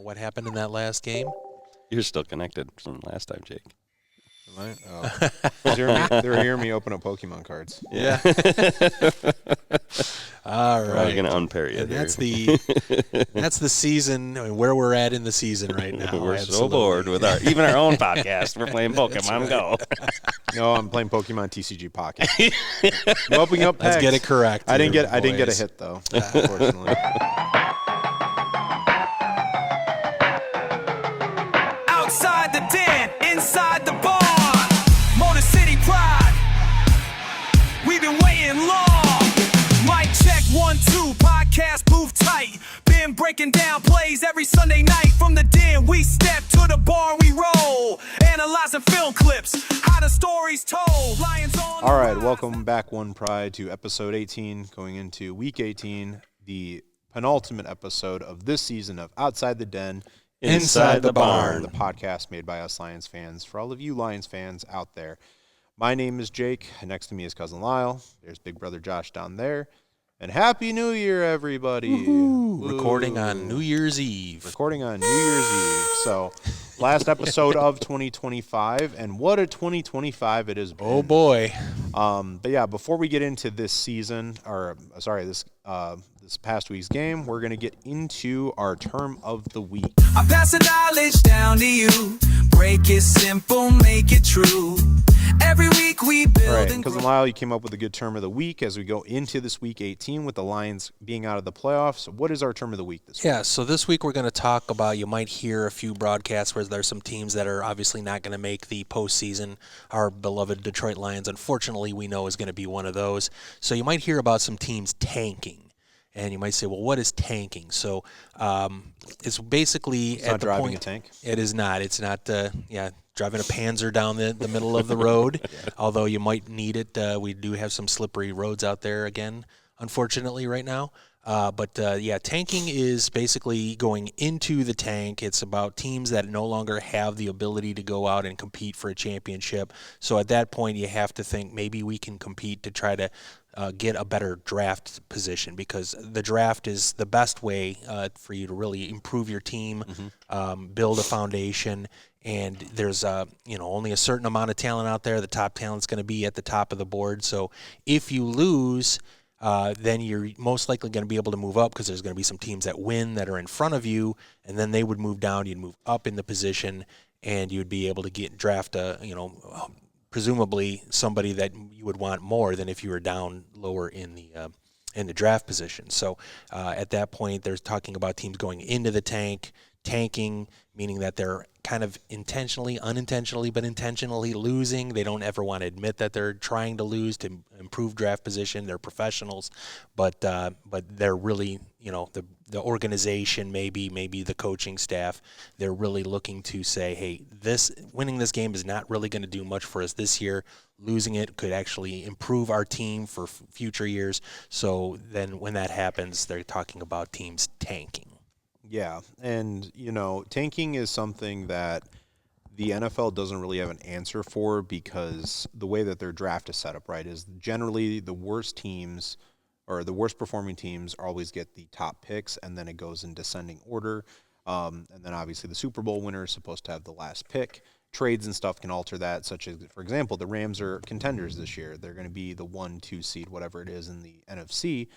what happened in that last game. You're still connected from last time, Jake. Am I? Oh. They're hearing me open up Pokemon cards. Yeah. All right. We're gonna unpair you. And here. that's the season. I mean, where we're at in the season right now. We're Absolutely. so bored with even our own podcast. We're playing Pokemon Go. No, I'm playing Pokemon TCG Pocket. I'm opening up packs. Let's get it correct. I didn't get a hit though, unfortunately. Outside the den, inside the barn. Motor City Pride. We've been waiting long. Mic check 1, 2. Podcast booth tight. Been breaking down plays every Sunday night. From the den, we step to the bar, we roll. Analyzing film clips. How the stories told. Lions on. All right, welcome back, One Pride, to episode 18, going into week 18, the penultimate episode of this season of Outside the Den, Inside the Barn, the podcast made by us Lions fans for all of you Lions fans out there. My name is Jake. Next to me is cousin Lyle. There's big brother Josh down there. And Happy New Year, everybody. Recording on New Year's Eve. So, last episode of 2025, and what a 2025 it has been. Oh, boy. But yeah, before we get into this season, this past week's game, we're going to get into our term of the week. I pass the knowledge down to you. Break it simple, make it true. Every week we build. All right, and cousin Lyle, you came up with a good term of the week as we go into this week 18 with the Lions being out of the playoffs. What is our term of the week this week? Yeah, so this week we're going to talk about, you might hear a few broadcasts where there's some teams that are obviously not going to make the postseason. Our beloved Detroit Lions, unfortunately, we know is going to be one of those. So you might hear about some teams tanking. And you might say, well, what is tanking? So it's basically It's not driving a tank? It is not. It's not, driving a Panzer down the middle of the road, although you might need it. We do have some slippery roads out there again, unfortunately, right now. But tanking is basically going into the tank. It's about teams that no longer have the ability to go out and compete for a championship. So at that point, you have to think maybe we can compete to try to get a better draft position, because the draft is the best way for you to really improve your team, build a foundation. And there's only a certain amount of talent out there. The top talent's going to be at the top of the board. So if you lose, then you're most likely going to be able to move up, because there's going to be some teams that win that are in front of you, and then they would move down. You'd move up in the position, and you'd be able to draft presumably somebody that you would want more than if you were down lower in the draft position. So at that point, there's talking about teams going into the tanking, meaning that they're kind of unintentionally, but intentionally losing. They don't ever want to admit that they're trying to lose to improve draft position. They're professionals, but they're really, the organization, maybe the coaching staff, they're really looking to say, hey, winning this game is not really going to do much for us this year. Losing it could actually improve our team for future years. So then when that happens, they're talking about teams tanking. Yeah, and, tanking is something that the NFL doesn't really have an answer for, because the way that their draft is set up, right, is generally the worst teams or the worst performing teams always get the top picks, and then it goes in descending order. And then obviously the Super Bowl winner is supposed to have the last pick. Trades and stuff can alter that, such as, for example, the Rams are contenders this year. They're going to be the 1-2 seed, whatever it is in the NFC,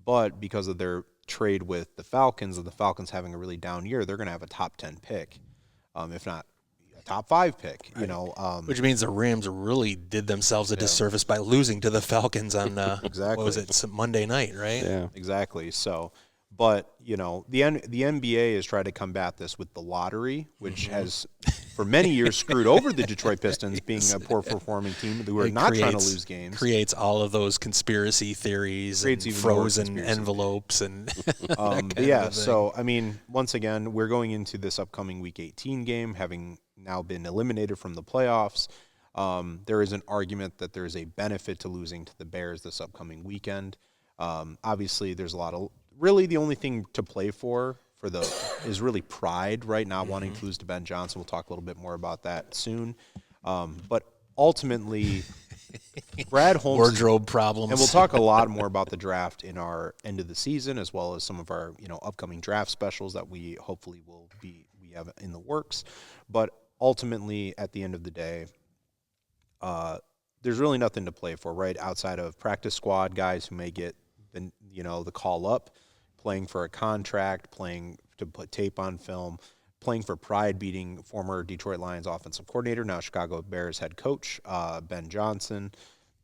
but because of their trade with the Falcons, and the Falcons having a really down year, they're going to have a top 10 pick, if not a top 5 pick, which means the Rams really did themselves a disservice by losing to the Falcons on exactly. What was it, some Monday night, right? Yeah, exactly. So, but the NBA has tried to combat this with the lottery, which has for many years screwed over the Detroit Pistons, being a poor performing team who are not trying to lose games. Creates all of those conspiracy theories, and frozen envelopes, and So I mean, once again, we're going into this upcoming Week 18 game, having now been eliminated from the playoffs. There is an argument that there is a benefit to losing to the Bears this upcoming weekend. Obviously, there's a lot of really the only thing to play for is really pride, right? Not wanting to lose to Ben Johnson. We'll talk a little bit more about that soon. But ultimately, Brad Holmes. Wardrobe problems. And we'll talk a lot more about the draft in our end of the season, as well as some of our upcoming draft specials that we have in the works. But ultimately, at the end of the day, there's really nothing to play for, right? Outside of practice squad guys who may get the call up, playing for a contract, playing to put tape on film, playing for pride, beating former Detroit Lions offensive coordinator, now Chicago Bears head coach Ben Johnson,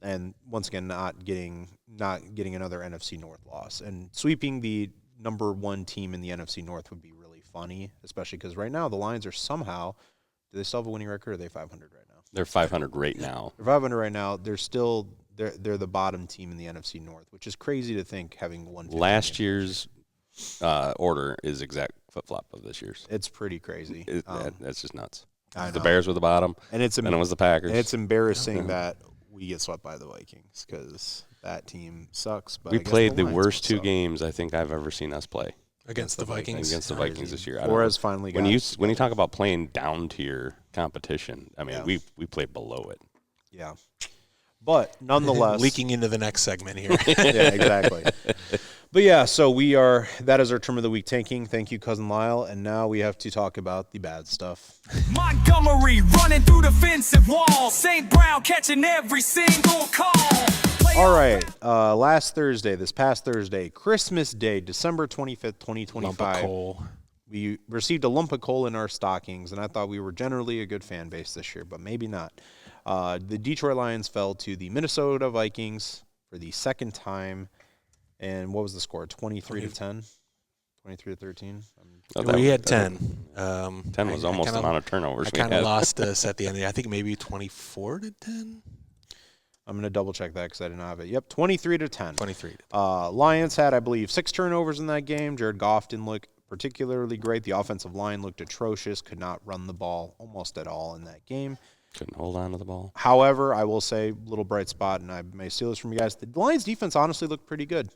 and once again not getting another NFC North loss. And sweeping the number one team in the NFC North would be really funny, especially because right now the Lions are somehow, do they still have a winning record, or are they 500 right now? They're 500 right now. They're 500 right now. They're the bottom team in the NFC North, which is crazy to think, having won. Last year's order is exact flip-flop of this year's. It's pretty crazy. That's just nuts. The Bears were the bottom, and it was the Packers. And it's embarrassing that we get swept by the Vikings because that team sucks. But we played the Lions worst two suck. games I think I've ever seen us play against the Vikings. Against the Vikings this year. Flores finally got when you talk about playing down tier competition, I mean we played below it. Yeah. But nonetheless, leaking into the next segment here. Yeah, exactly. But yeah, so that is our term of the week, tanking. Thank you, Cousin Lyle. And now we have to talk about the bad stuff. Montgomery running through the defensive wall. St. Brown catching every single call. All right. This past Thursday, Christmas Day, December 25th, 2025. Lump of coal. We received a lump of coal in our stockings, and I thought we were generally a good fan base this year, but maybe not. The Detroit Lions fell to the Minnesota Vikings for the second time. And what was the score? 23-10? 23-13? We had 10. 10 was almost the amount of turnovers I we kind of had. lost us at the end. I think maybe 24-10. I'm going to double check that because I didn't have it. Yep, 23-10. 23. Lions had, I believe, 6 turnovers in that game. Jared Goff didn't look particularly great. The offensive line looked atrocious, could not run the ball almost at all in that game. Couldn't hold on to the ball. However, I will say, little bright spot, and I may steal this from you guys, the Lions defense honestly looked pretty good.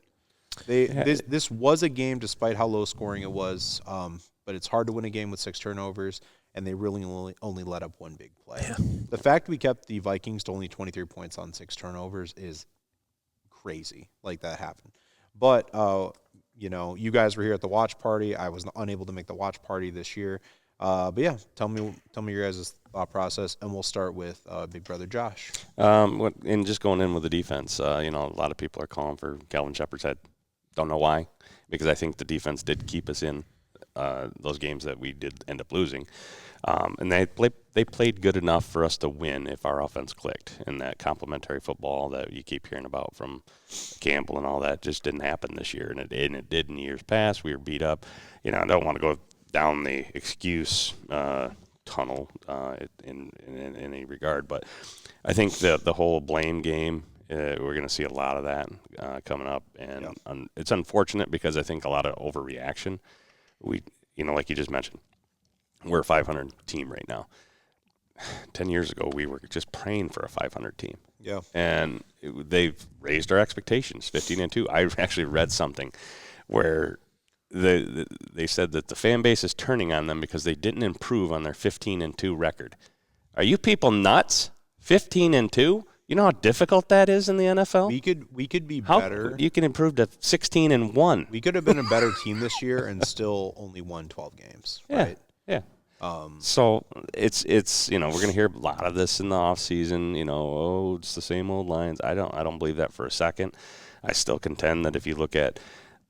This was a game, despite how low scoring it was, but it's hard to win a game with 6 turnovers, and they really only let up one big play. Yeah. The fact we kept the Vikings to only 23 points on 6 turnovers is crazy, like that happened. But, you guys were here at the watch party. I was unable to make the watch party this year. But yeah, tell me your guys' thought process, and we'll start with Big Brother Josh. And just going in with the defense, a lot of people are calling for Calvin Shepard's head. Don't know why, because I think the defense did keep us in those games that we did end up losing. And they played good enough for us to win if our offense clicked. And that complementary football that you keep hearing about from Campbell and all that just didn't happen this year. And it did in years past. We were beat up. I don't want to go down the excuse tunnel in any regard, but I think the whole blame game, we're going to see a lot of that coming up, and it's unfortunate because I think a lot of overreaction. We, like you just mentioned, we're a 500 team right now. 10 years ago, we were just praying for a 500 team. Yeah, and they've raised our expectations, 15-2. I actually read something where they said that the fan base is turning on them because they didn't improve on their 15-2 record. Are you people nuts? 15-2? You know how difficult that is in the NFL? We could be better. You can improve to 16-1. We could have been a better team this year and still only won 12 games. Right? Yeah. So it's we're going to hear a lot of this in the offseason, it's the same old Lions. I don't believe that for a second. I still contend that if you look at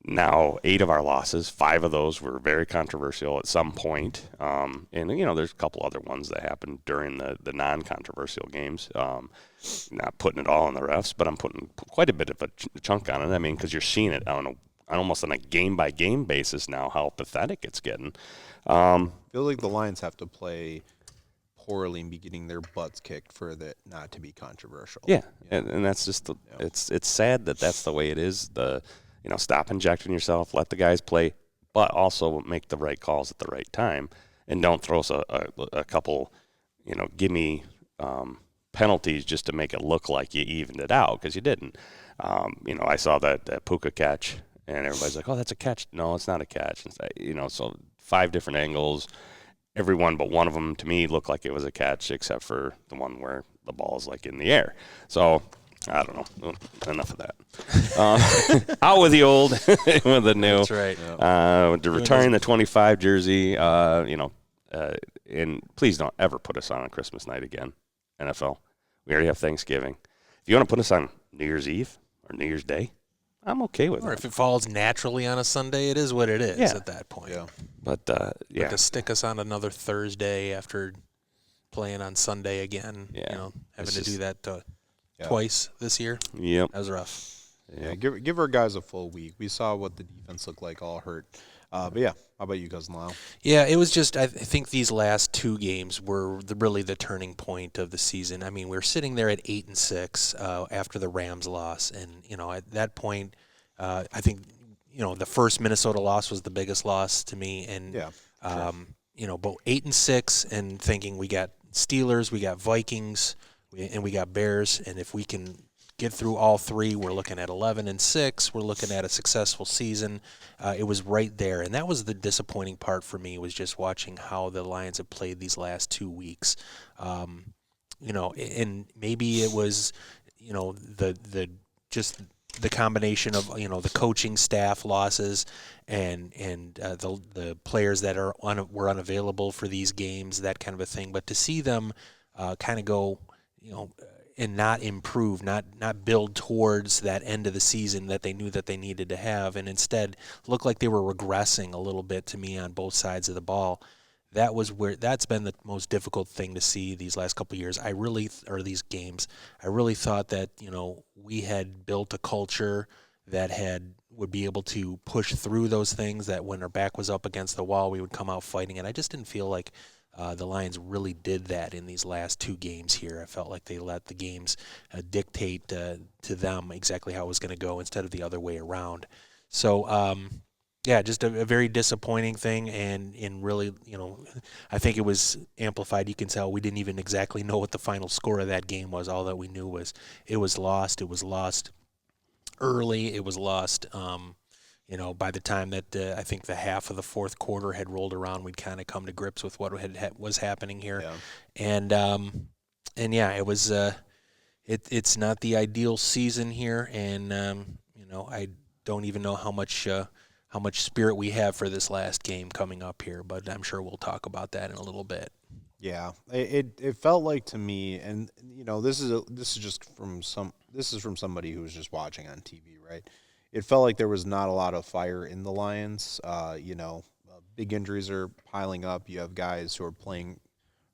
now 8 of our losses, 5 of those were very controversial at some point. And there's a couple other ones that happened during the non-controversial games. Not putting it all on the refs, but I'm putting quite a bit of a chunk on it. I mean, because you're seeing it almost on a game-by-game basis now, how pathetic it's getting. I feel like the Lions have to play poorly and be getting their butts kicked for it not to be controversial. Yeah, and that's just it's sad that that's the way it is. Stop injecting yourself, let the guys play, but also make the right calls at the right time, and don't throw us a couple, gimme penalties just to make it look like you evened it out, because you didn't. I saw that Puka catch, and everybody's like, "Oh, that's a catch." No, it's not a catch. So 5 different angles, every one but one of them to me looked like it was a catch, except for the one where the ball's like in the air. So I don't know. Enough of that. Out with the old, with the new. That's right. Retiring the 25 jersey, and please don't ever put us on Christmas night again, NFL. We already have Thanksgiving. If you want to put us on New Year's Eve or New Year's Day, I'm okay with it. Or if it falls naturally on a Sunday, it is what it is at that point. Yeah. But, But to stick us on another Thursday after playing on Sunday again, having to do that twice this year, Yep. that was rough. Yeah, give our guys a full week. We saw what the defense looked like all hurt. But yeah, how about you, Cousin Lyle? Yeah, it was just I think these last two games were really the turning point of the season. I mean, we were sitting there at 8-6 after the Rams loss, and at that point, I think the first Minnesota loss was the biggest loss to me, and but 8-6 and thinking we got Steelers, we got Vikings, and we got Bears, and if we can get through all three, we're looking at 11-6. We're looking at a successful season. It was right there, and that was the disappointing part for me, was just watching how the Lions have played these last 2 weeks. And maybe it was, the combination of the coaching staff losses and the players that were unavailable for these games, that kind of a thing. But to see them kind of go, and not improve, not build towards that end of the season that they knew that they needed to have, and instead look like they were regressing a little bit to me on both sides of the ball. That's been the most difficult thing to see these last couple of years. These games. I really thought that we had built a culture that would be able to push through those things. That when our back was up against the wall, we would come out fighting. And I just didn't feel like the Lions really did that in these last two games here. I felt like they let the games dictate to them exactly how it was going to go instead of the other way around. So, just a very disappointing thing, and really, I think it was amplified. You can tell we didn't even exactly know what the final score of that game was. All that we knew was it was lost. It was lost early. It was lost by the time that I think the half of the fourth quarter had rolled around, we'd kind of come to grips with what was happening here. Yeah. And it was it's not the ideal season here, and I don't even know how much spirit we have for this last game coming up here, but I'm sure we'll talk about that in a little bit. Yeah, it felt like to me, and this is from somebody who was just watching on TV, right? It felt like there was not a lot of fire in the Lions. Big injuries are piling up. You have guys who are playing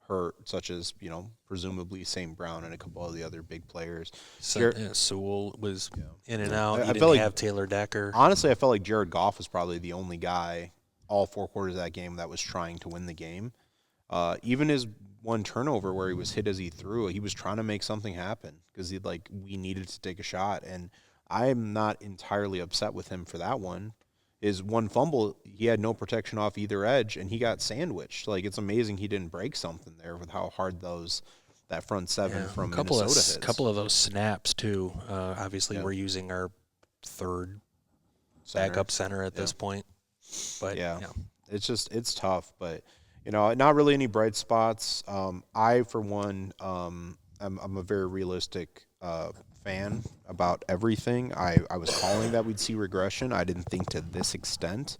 hurt, such as, presumably St. Brown and a couple of the other big players. Sewell was in and out. I felt like have Taylor Decker. Honestly, I felt like Jared Goff was probably the only guy all 4 quarters of that game that was trying to win the game. Even his one turnover where he was hit as he threw, he was trying to make something happen because we needed to take a shot. And I'm not entirely upset with him for that one. His one fumble, he had no protection off either edge, and he got sandwiched. Like, it's amazing he didn't break something there with how hard that front seven from Minnesota hits. A couple of those snaps, too. Obviously, we're using our third backup center at this point. But it's tough. But, not really any bright spots. I, for one, I'm a very realistic fan about everything. I was calling that we'd see regression. I didn't think to this extent.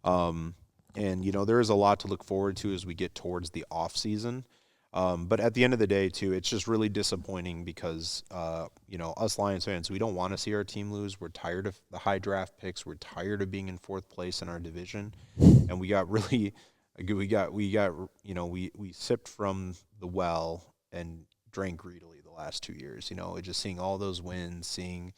And, there is a lot to look forward to as we get towards the off season. But at the end of the day, too, it's just really disappointing because, us Lions fans, we don't want to see our team lose. We're tired of the high draft picks. We're tired of being in 4th place in our division. And we sipped from the well and drank greedily the last 2 years. Just seeing all those wins, seeing,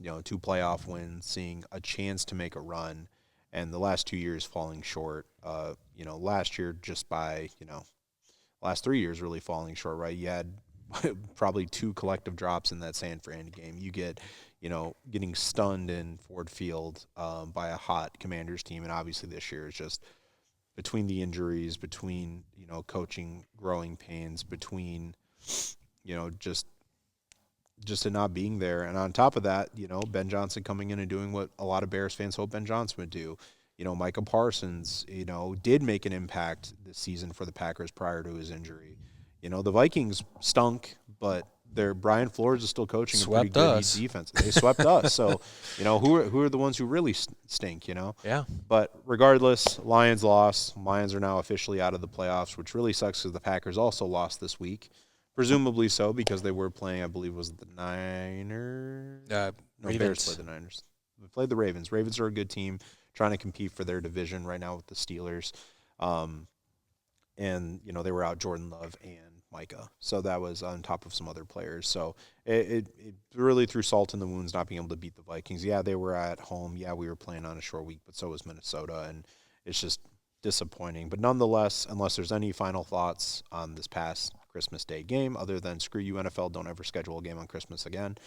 2 playoff wins, seeing a chance to make a run, and the last 2 years falling short. Last year just by, last 3 years really falling short, right? You had probably 2 collective drops in that San Fran game. You get, getting stunned in Ford Field by a hot Commanders team, and obviously this year is just between the injuries, between, coaching growing pains, between, just it not being there. And on top of that, Ben Johnson coming in and doing what a lot of Bears fans hope Ben Johnson would do. Micah Parsons, did make an impact this season for the Packers prior to his injury. The Vikings stunk, but Brian Flores is still coaching a pretty Swept good us. defense. They swept us. So, who are the ones who really stink, Yeah. But regardless, Lions lost. Lions are now officially out of the playoffs, which really sucks because the Packers also lost this week. Presumably so because they were playing, I believe, was it the Niners? No, Bears played the Niners. They played the Ravens. Ravens are a good team trying to compete for their division right now with the Steelers. And, they were out Jordan Love and Micah. So that was on top of some other players. So it really threw salt in the wounds not being able to beat the Vikings. Yeah, they were at home. Yeah, we were playing on a short week, but so was Minnesota. And it's just disappointing. But nonetheless, unless there's any final thoughts on this past Christmas Day game, other than screw you NFL, don't ever schedule a game on Christmas again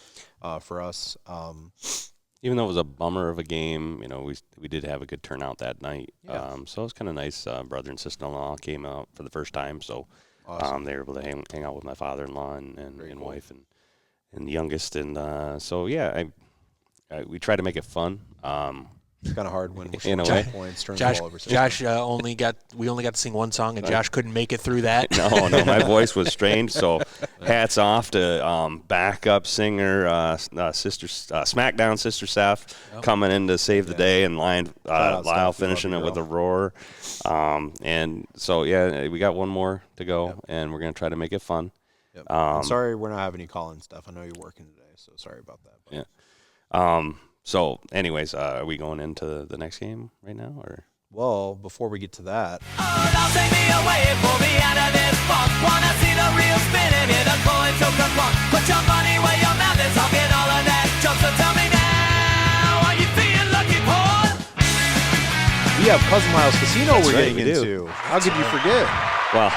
for us. Even though it was a bummer of a game, we did have a good turnout that night. Yeah. So it was kind of nice. Brother and sister-in-law came out for the first time, so Awesome. they were able to hang out with my father-in-law and cool. wife and the youngest. And so, yeah, we try to make it fun. It's kind of hard when we're In a scoring way. points, turning Josh, the ball over. Josh only got to sing one song, and Josh couldn't make it through that. No, my voice was strange. So hats off to backup singer, SmackDown Sister Seth coming in to save the day, and Lyle finishing it with a roar. And so, yeah, we got one more to go, and we're going to try to make it fun. Yep. I'm sorry we're not having any call-in stuff. I know you're working today, so sorry about that. But. Yeah. So, anyways, are we going into the next game right now, or? Well, before we get to that, Don't take me away, pull me out of this funk. Wanna see the real spinning, hear the coin to clunk. Put your money where your mouth is, I'll get all of that junk. So tell me now, are you feeling lucky, Paul? we have Cousin Lyle's Casino That's we're right, getting we do. into. How could you forget? Well,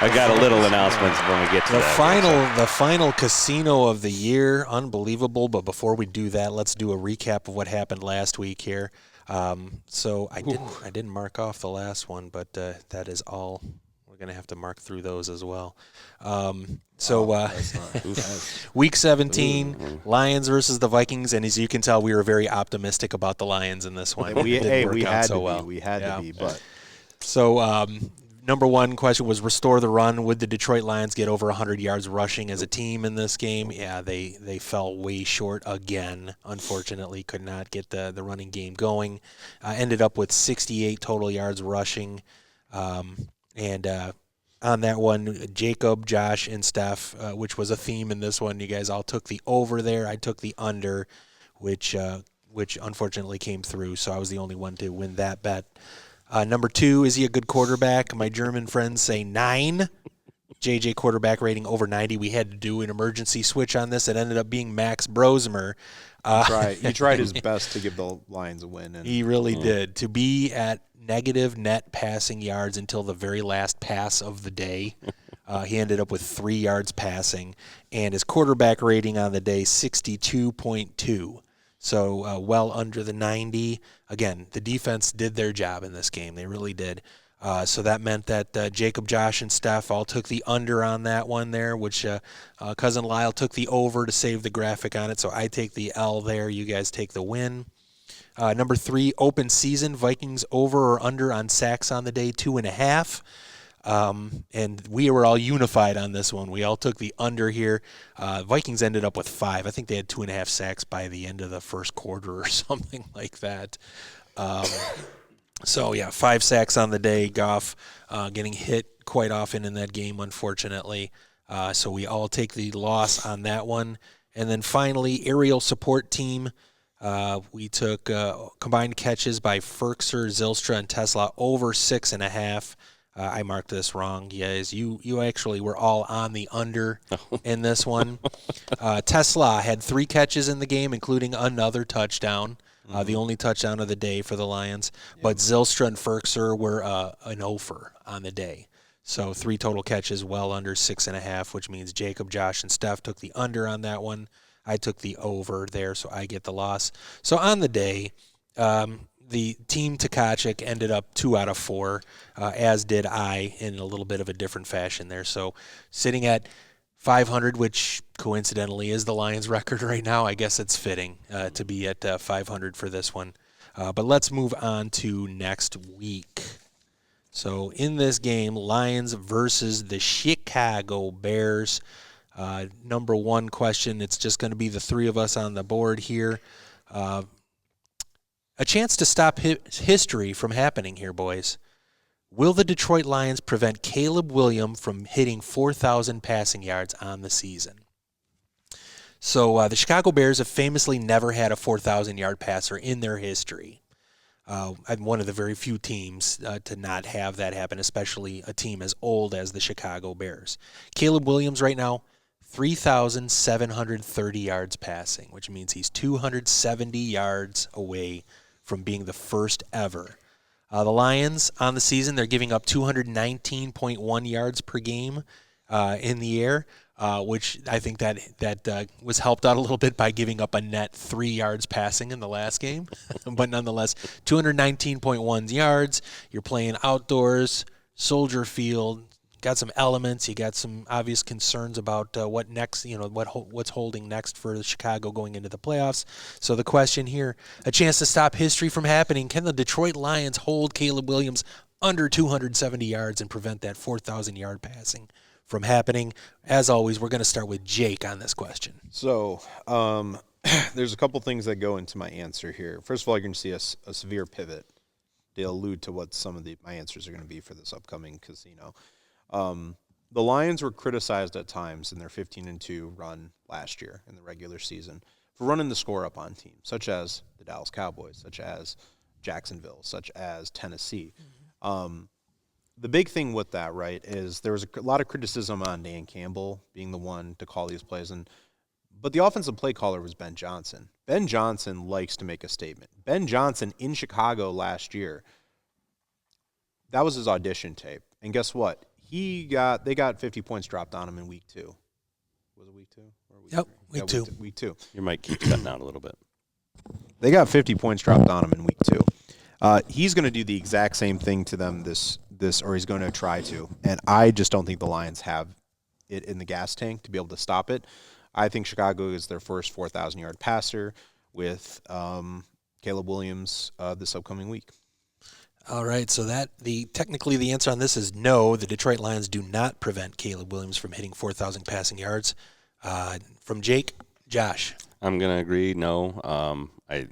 I got a little announcement when we get to The final casino of the year, unbelievable. But before we do that, let's do a recap of what happened last week here. So I didn't mark off the last one, but that is all. We're gonna have to mark through those as well. Week 17, Lions versus the Vikings, and as you can tell, we were very optimistic about the Lions in this one. We Didn't work out had so to well. be. We had to be, but So number one question was restore the run. Would the Detroit Lions get over 100 yards rushing as a team in this game? Yeah, they fell way short again. Unfortunately, could not get the running game going. Ended up with 68 total yards rushing. And on that one, Jacob, Josh, and Steph, which was a theme in this one, you guys all took the over there. I took the under, which unfortunately came through, so I was the only one to win that bet. Number two, is he a good quarterback? My German friends say 9. JJ quarterback rating over 90. We had to do an emergency switch on this. It ended up being Max Brosmer. he tried his best to give the Lions a win. And He really did. To be at negative net passing yards until the very last pass of the day. He ended up with 3 yards passing. And his quarterback rating on the day, 62.2. So well under the 90. Again, the defense did their job in this game. They really did. So that meant that Jacob, Josh, and Steph all took the under on that one there, which Cousin Lyle took the over to save the graphic on it. So I take the L there. You guys take the win. Number 3, open season. Vikings over or under on sacks on the day, 2.5. And we were all unified on this one. We all took the under here. Vikings ended up with 5. I think they had 2.5 sacks by the end of the first quarter or something like that. So, yeah, 5 sacks on the day. Goff getting hit quite often in that game, unfortunately. So we all take the loss on that one. And then finally, aerial support team. We took combined catches by Ferkser, Zylstra, and Tesla over 6.5. I marked this wrong, guys. You actually were all on the under in this one. Tesla had 3 catches in the game, including another touchdown, the only touchdown of the day for the Lions. Yep. But Zylstra and Ferkser were an over on the day. So 3 total catches, well under 6.5, which means Jacob, Josh, and Steph took the under on that one. I took the over there, so I get the loss. So on the day, the team Tkachuk ended up 2 out of 4, as did I, in a little bit of a different fashion there. So sitting at 500, which coincidentally is the Lions' record right now, I guess it's fitting to be at 500 for this one. But let's move on to next week. So in this game, Lions versus the Chicago Chicago Bears. Number one question, it's just going to be the three of us on the board here. A chance to stop history from happening here, boys. Will the Detroit Lions prevent Caleb Williams from hitting 4,000 passing yards on the season? So the Chicago Bears have famously never had a 4,000-yard passer in their history. I'm one of the very few teams to not have that happen, especially a team as old as the Chicago Bears. Caleb Williams right now, 3,730 yards passing, which means he's 270 yards away from being the first ever. The Lions on the season, they're giving up 219.1 yards per game in the air, which I think that was helped out a little bit by giving up a net 3 yards passing in the last game. But nonetheless, 219.1 yards. You're playing outdoors, Soldier Field. Got some elements. You got some obvious concerns about what next. What's holding next for Chicago going into the playoffs. So the question here: a chance to stop history from happening. Can the Detroit Lions hold Caleb Williams under 270 yards and prevent that 4,000-yard passing from happening? As always, we're going to start with Jake on this question. So there's a couple things that go into my answer here. First of all, you're going to see a severe pivot. They'll allude to what some of my answers are going to be for this upcoming casino. The Lions were criticized at times in their 15-2 run last year in the regular season for running the score up on teams, such as the Dallas Cowboys, such as Jacksonville, such as Tennessee. Mm-hmm. The big thing with that, right, is there was a lot of criticism on Dan Campbell being the one to call these plays, but the offensive play caller was Ben Johnson. Ben Johnson likes to make a statement. Ben Johnson in Chicago last year, that was his audition tape. And guess what? They got 50 points dropped on him in week 2. Was it week 2? Or week Yep, 3? week 2. Week 2. Your mic keeps cutting out a little bit. They got 50 points dropped on him in week 2. He's going to do the exact same thing to them this, or he's going to try to. And I just don't think the Lions have it in the gas tank to be able to stop it. I think Chicago is their first 4,000-yard passer with Caleb Williams this upcoming week. All right, so technically the answer on this is no. The Detroit Lions do not prevent Caleb Williams from hitting 4,000 passing yards. From Jake, Josh. I'm going to agree, no. I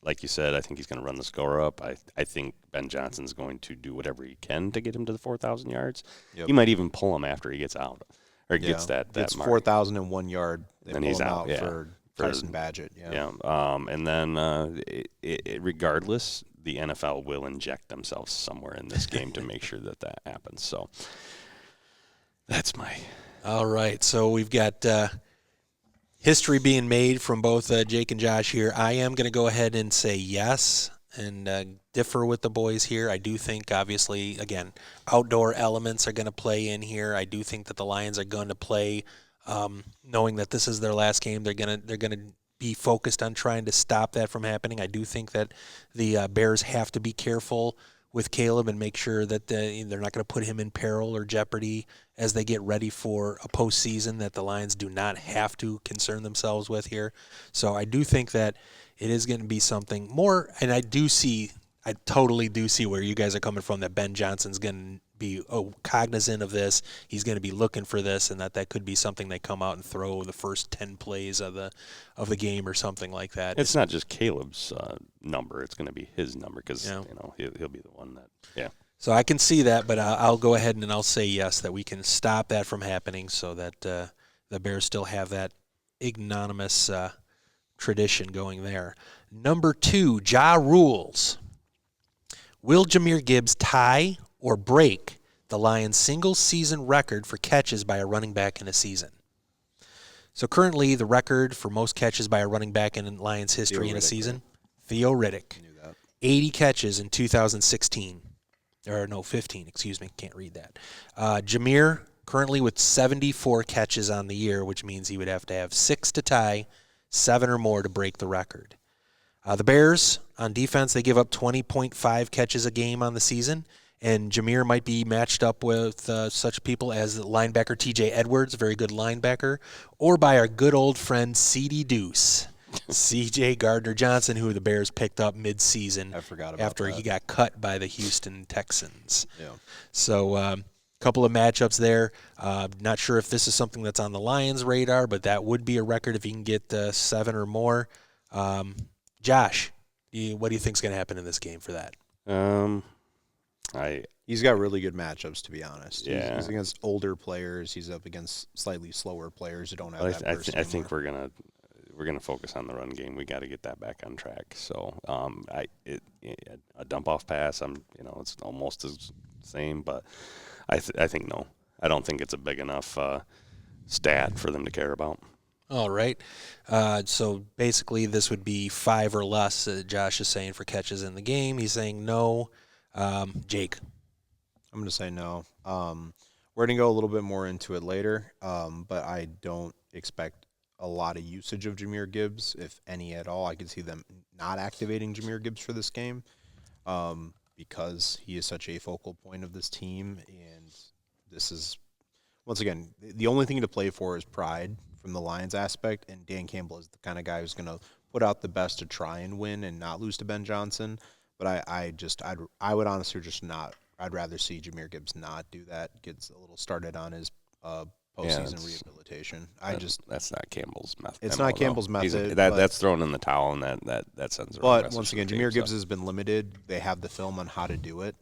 like you said, I think he's going to run the score up. I think Ben Johnson's going to do whatever he can to get him to the 4,000 yards. Yep. He might even pull him after he gets out or gets that it's mark. 4,001 yard. Then he's out for Tyson Badgett. Yeah. And then regardless, the NFL will inject themselves somewhere in this game to make sure that happens. So that's my. All right. So we've got history being made from both Jake and Josh here. I am going to go ahead and say yes and differ with the boys here. I do think, obviously, again, outdoor elements are going to play in here. I do think that the Lions are going to play knowing that this is their last game. They're going to be focused on trying to stop that from happening. I do think that the Bears have to be careful with Caleb and make sure that they're not going to put him in peril or jeopardy as they get ready for a postseason that the Lions do not have to concern themselves with here. So I do think that it is going to be something more, and I totally do see where you guys are coming from, that Ben Johnson's going to be cognizant of this. He's going to be looking for this, and that could be something they come out and throw the first 10 plays of the game or something like that. It's not just Caleb's number; it's going to be his number because he'll be the one that. Yeah. So I can see that, but I'll go ahead and I'll say yes, that we can stop that from happening, so that the Bears still have that ignominious tradition going there. Number 2, Ja rules. Will Jahmyr Gibbs tie or break the Lions' single-season record for catches by a running back in a season? So currently, the record for most catches by a running back in Lions history in a season, Theo Riddick, 80 catches in 2016. Or no, 15, excuse me, can't read that. Jahmyr currently with 74 catches on the year, which means he would have to have 6 to tie, 7 or more to break the record. The Bears, on defense, they give up 20.5 catches a game on the season, and Jahmyr might be matched up with such people as linebacker T.J. Edwards, a very good linebacker, or by our good old friend C.D. Deuce, C.J. Gardner-Johnson, who the Bears picked up mid-season I forgot about after that. he got cut by the Houston Texans. Yeah. So couple of matchups there. Not sure if this is something that's on the Lions' radar, but that would be a record if you can get 7 or more. Josh, what do you think is going to happen in this game for that? He's got really good matchups, to be honest. Yeah. He's against older players. He's up against slightly slower players who don't have that burst I think anymore. we're gonna focus on the run game. We got to get that back on track. So a dump off pass. It's almost the same, but I think no. I don't think it's a big enough stat for them to care about. All right. So basically, this would be 5 or less. Josh is saying for catches in the game. He's saying no. Jake. I'm going to say no. We're going to go a little bit more into it later, but I don't expect a lot of usage of Jahmyr Gibbs, if any at all. I could see them not activating Jahmyr Gibbs for this game because he is such a focal point of this team. And this is, once again, the only thing to play for is pride from the Lions aspect, and Dan Campbell is the kind of guy who's going to put out the best to try and win and not lose to Ben Johnson. But I would honestly just not. I'd rather see Jahmyr Gibbs not do that. Gets a little started on his postseason rehabilitation. That's not Campbell's method. It's not Campbell's method. That's thrown in the towel, and that sends. But once again, Jahmyr Gibbs has been limited. They have the film on how to do it.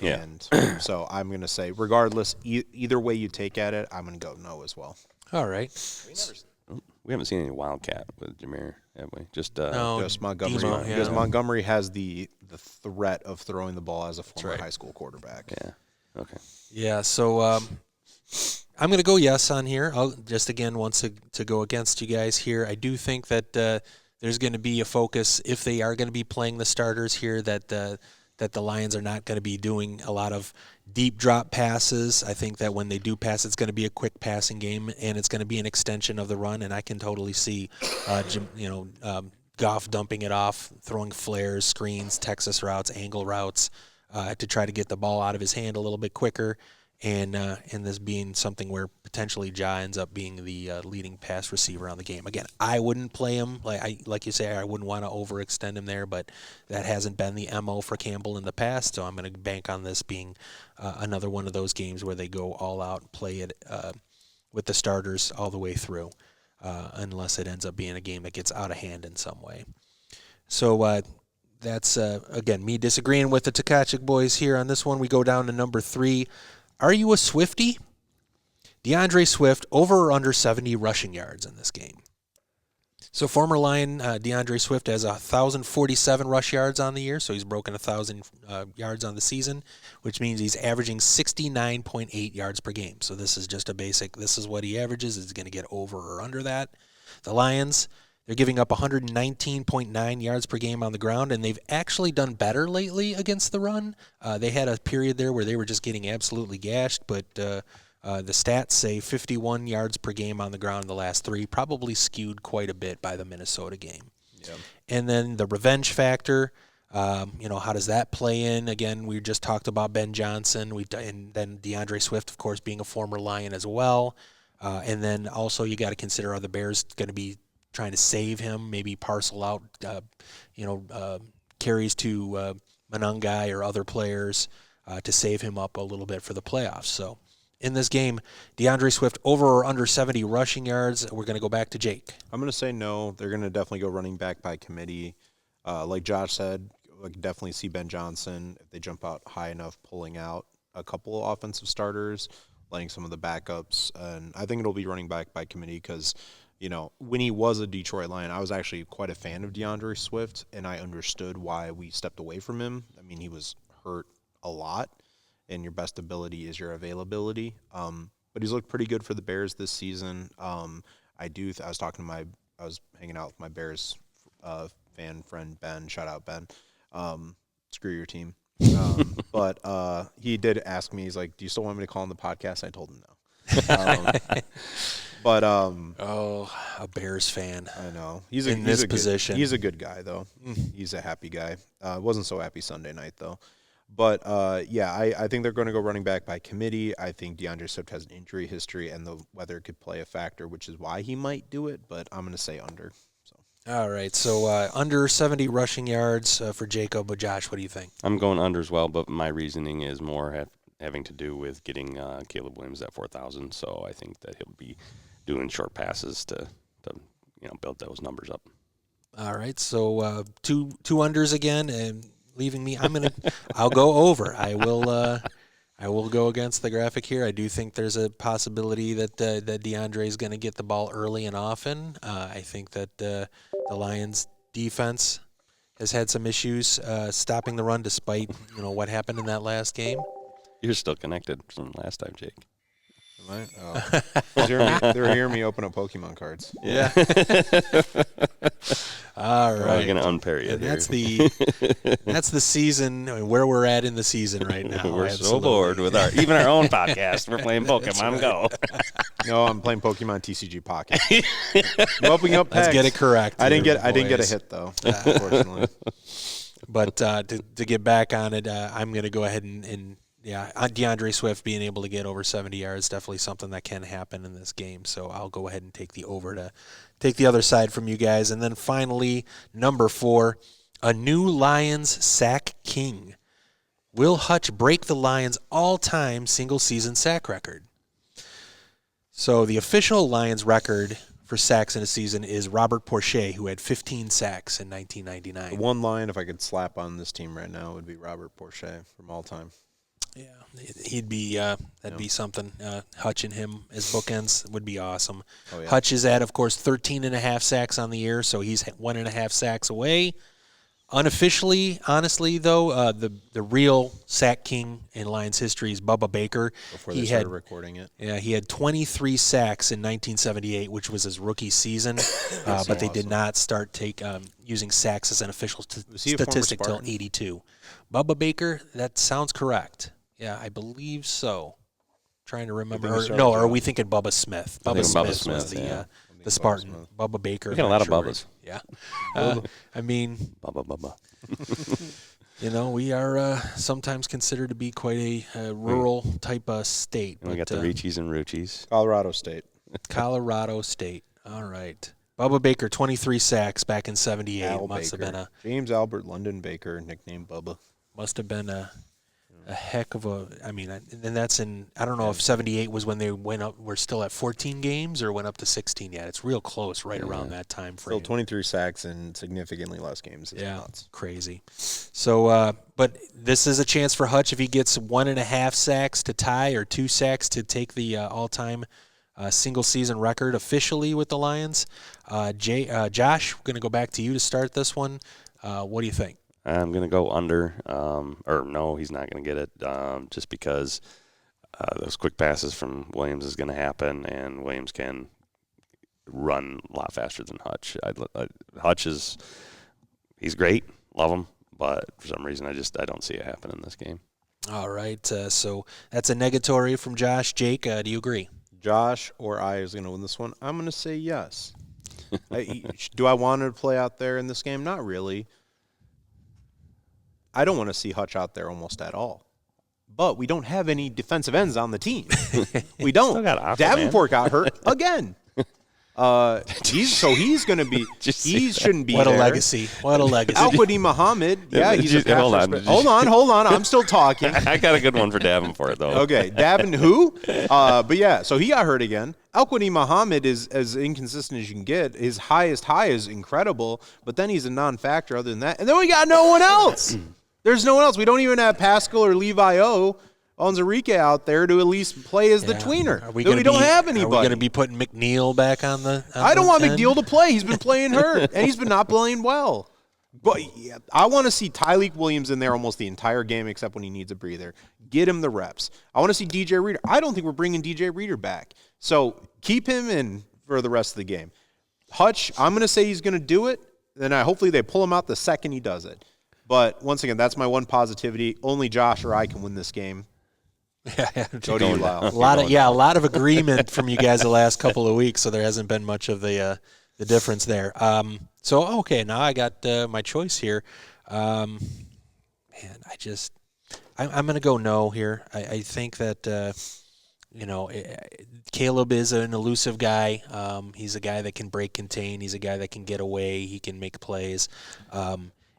Yeah. And so I'm going to say, regardless, either way you take at it, I'm going to go no as well. All right. We haven't seen any Wildcat with Jahmyr, have we? Just Montgomery. Demo, Because yeah. Montgomery has the threat of throwing the ball as a former right. high school quarterback. Yeah. Okay. Yeah, so I'm going to go yes on here. I'll just, again, want to go against you guys here. I do think that there's going to be a focus, if they are going to be playing the starters here, that the Lions are not going to be doing a lot of deep drop passes. I think that when they do pass, it's going to be a quick passing game, and it's going to be an extension of the run, and I can totally see, Goff dumping it off, throwing flares, screens, Texas routes, angle routes to try to get the ball out of his hand a little bit quicker, and this being something where potentially Ja ends up being the leading pass receiver on the game. Again, I wouldn't play him. Like you say, I wouldn't want to overextend him there, but that hasn't been the MO for Campbell in the past, so I'm going to bank on this being another one of those games where they go all out and play it with the starters all the way through. Unless it ends up being a game that gets out of hand in some way. So that's, again, me disagreeing with the Tkachuk boys here on this one. We go down to number 3. Are you a Swiftie? DeAndre Swift, over or under 70 rushing yards in this game. So former Lion DeAndre Swift has 1,047 rush yards on the year, so he's broken 1,000 yards on the season, which means he's averaging 69.8 yards per game. So this is just a basic, this is what he averages. Is going to get over or under that. The Lions, they're giving up 119.9 yards per game on the ground, and they've actually done better lately against the run. They had a period there where they were just getting absolutely gashed, but the stats say 51 yards per game on the ground in the last 3, probably skewed quite a bit by the Minnesota game. Yeah. And then the revenge factor, how does that play in? Again, we just talked about Ben Johnson, and then DeAndre Swift, of course, being a former Lion as well. And then also you got to consider, are the Bears going to be trying to save him, maybe parcel out, carries to Monangai or other players to save him up a little bit for the playoffs. So in this game, DeAndre Swift over or under 70 rushing yards. We're going to go back to Jake. I'm going to say no. They're going to definitely go running back by committee. Like Josh said, I can definitely see Ben Johnson, if they jump out high enough, pulling out a couple of offensive starters, letting some of the backups. And I think it'll be running back by committee because, when he was a Detroit Lion, I was actually quite a fan of DeAndre Swift, and I understood why we stepped away from him. I mean, he was hurt a lot, and your best ability is your availability. But he's looked pretty good for the Bears this season. I was hanging out with my Bears fan friend Ben. Shout out Ben. Screw your team. But he did ask me. He's like, "Do you still want me to call on the podcast?" I told him no. A Bears fan. I know he's a position. He's a good guy though. He's a happy guy. Wasn't so happy Sunday night though. But, I think they're going to go running back by committee. I think DeAndre Swift has an injury history, and the weather could play a factor, which is why he might do it, but I'm going to say under. So. All right, so under 70 rushing yards for Jacob. But Josh, what do you think? I'm going under as well, but my reasoning is more having to do with getting Caleb Williams at 4,000. So I think that he'll be doing short passes to build those numbers up. All right, so two unders again, and leaving me. I'll go over. I will go against the graphic here. I do think there's a possibility that DeAndre is going to get the ball early and often. I think that the Lions defense has had some issues stopping the run, despite what happened in that last game. You're still connected from last time, Jake. Am I? Oh. They're hearing me open up Pokemon cards. Yeah. All right. We're going to unpair you. And there. that's the season, where we're at in the season right now. We're Absolutely. so bored with even our own podcast. We're playing Pokemon Go. No, I'm playing Pokemon TCG Pocket. I'm opening up packs. Let's get it correct. I didn't here, get a boys. hit though, unfortunately. But to get back on it, I'm going to go ahead and DeAndre Swift being able to get over 70 yards, definitely something that can happen in this game. So I'll go ahead and take the over to take the other side from you guys. And then finally, number 4, a new Lions sack king. Will Hutch break the Lions' all-time single-season sack record? So the official Lions record for sacks in a season is Robert Porcher, who had 15 sacks in 1999. The one line, if I could slap on this team right now, would be Robert Porcher from all time. Yeah, he'd be that'd be something. Hutch and him as bookends would be awesome. Oh, yeah. Hutch is at, of course, 13.5 sacks on the year, so he's 1.5 sacks away. Unofficially, honestly, though, the real sack king in Lions history is Bubba Baker. Before they started recording it. Yeah, he had 23 sacks in 1978, which was his rookie season, but they did not start using sacks as an official statistic till 82. Bubba Baker, that sounds correct. Yeah, I believe so. Trying to remember. Or are we thinking Bubba Smith? Bubba Smith was the Spartan. Bubba Baker. We got a lot of Bubbas. Yeah. I mean, Bubba. We are sometimes considered to be quite a rural type of state. And we got the Reachies and Ruchies. Colorado State. Colorado State. All right. Bubba Baker, 23 sacks back in 78. Have been James Albert London Baker, nicknamed Bubba. Must have been a heck of a. I mean, and that's in. I don't know if 78 was when they went up. We're still at 14 games or went up to 16 yet. It's real close, right around that time frame. Still 23 sacks and significantly less games. It's nuts. Crazy. So, but this is a chance for Hutch if he gets 1.5 sacks to tie or 2 sacks to take the all-time single-season record officially with the Lions. Josh, we're going to go back to you to start this one. What do you think? I'm going to go under, or no, he's not going to get it, just because those quick passes from Williams is going to happen, and Williams can run a lot faster than Hutch. Hutch he's great, love him, but for some reason I don't see it happen in this game. All right, so that's a negatory from Josh. Jake, do you agree? Josh or I is going to win this one. I'm going to say yes. Do I want to play out there in this game? Not really. I don't want to see Hutch out there almost at all. But we don't have any defensive ends on the team. We don't. Still got Aquaman. Davenport got hurt again. He's going to be. He shouldn't be. What there. A legacy! What a legacy! Alquadi Muhammad. Yeah, he's a hold on. I'm still talking. I got a good one for Davenport though. Okay, who? But yeah, so he got hurt again. Alquadi Muhammad is as inconsistent as you can get. His highest high is incredible, but then he's a non-factor other than that. And then we got no one else. There's no one else. We don't even have Pascal or Levi O. Onzarike out there to at least play as the tweener. We don't have anybody. Are we going to be putting McNeil back on the I don't want end? McNeil to play. He's been playing hurt, and he's been not playing well. But yeah, I want to see Tyleik Williams in there almost the entire game except when he needs a breather. Get him the reps. I want to see DJ Reader. I don't think we're bringing DJ Reader back. So keep him in for the rest of the game. Hutch, I'm going to say he's going to do it. Then hopefully they pull him out the second he does it. But once again, that's my one positivity. Only Josh or I can win this game. Yeah, Go to you, Lyle. a lot of agreement from you guys the last couple of weeks, so there hasn't been much of the difference there. So okay, now I got my choice here. I'm going to go no here. I think that Caleb is an elusive guy. He's a guy that can break contain. He's a guy that can get away. He can make plays.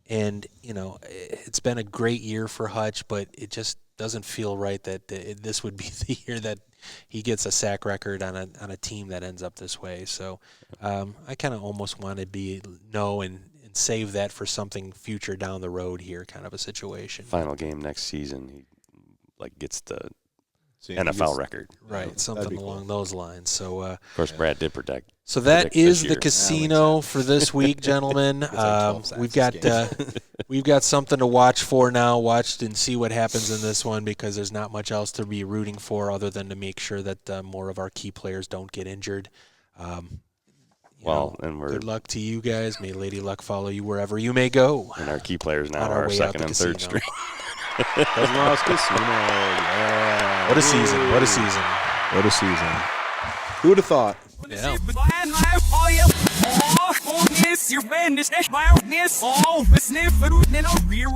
And it's been a great year for Hutch, but it just doesn't feel right that this would be the year that he gets a sack record on a team that ends up this way. So I kind of almost want to know and save that for something future down the road here, kind of a situation. Final game next season, he gets the See, NFL record. Right, something along those lines. So, of course, Brad did predict. So that is this the year. casino for this week, gentlemen. We've got something to watch for now. Watch and see what happens in this one, because there's not much else to be rooting for other than to make sure that more of our key players don't get injured. Good luck to you guys. May Lady Luck follow you wherever you may go. And our key players now On our are way out second the and third casino. string. Cosmos Casino. Yeah. What a season. What a season. What a season. Who would have thought? Yeah.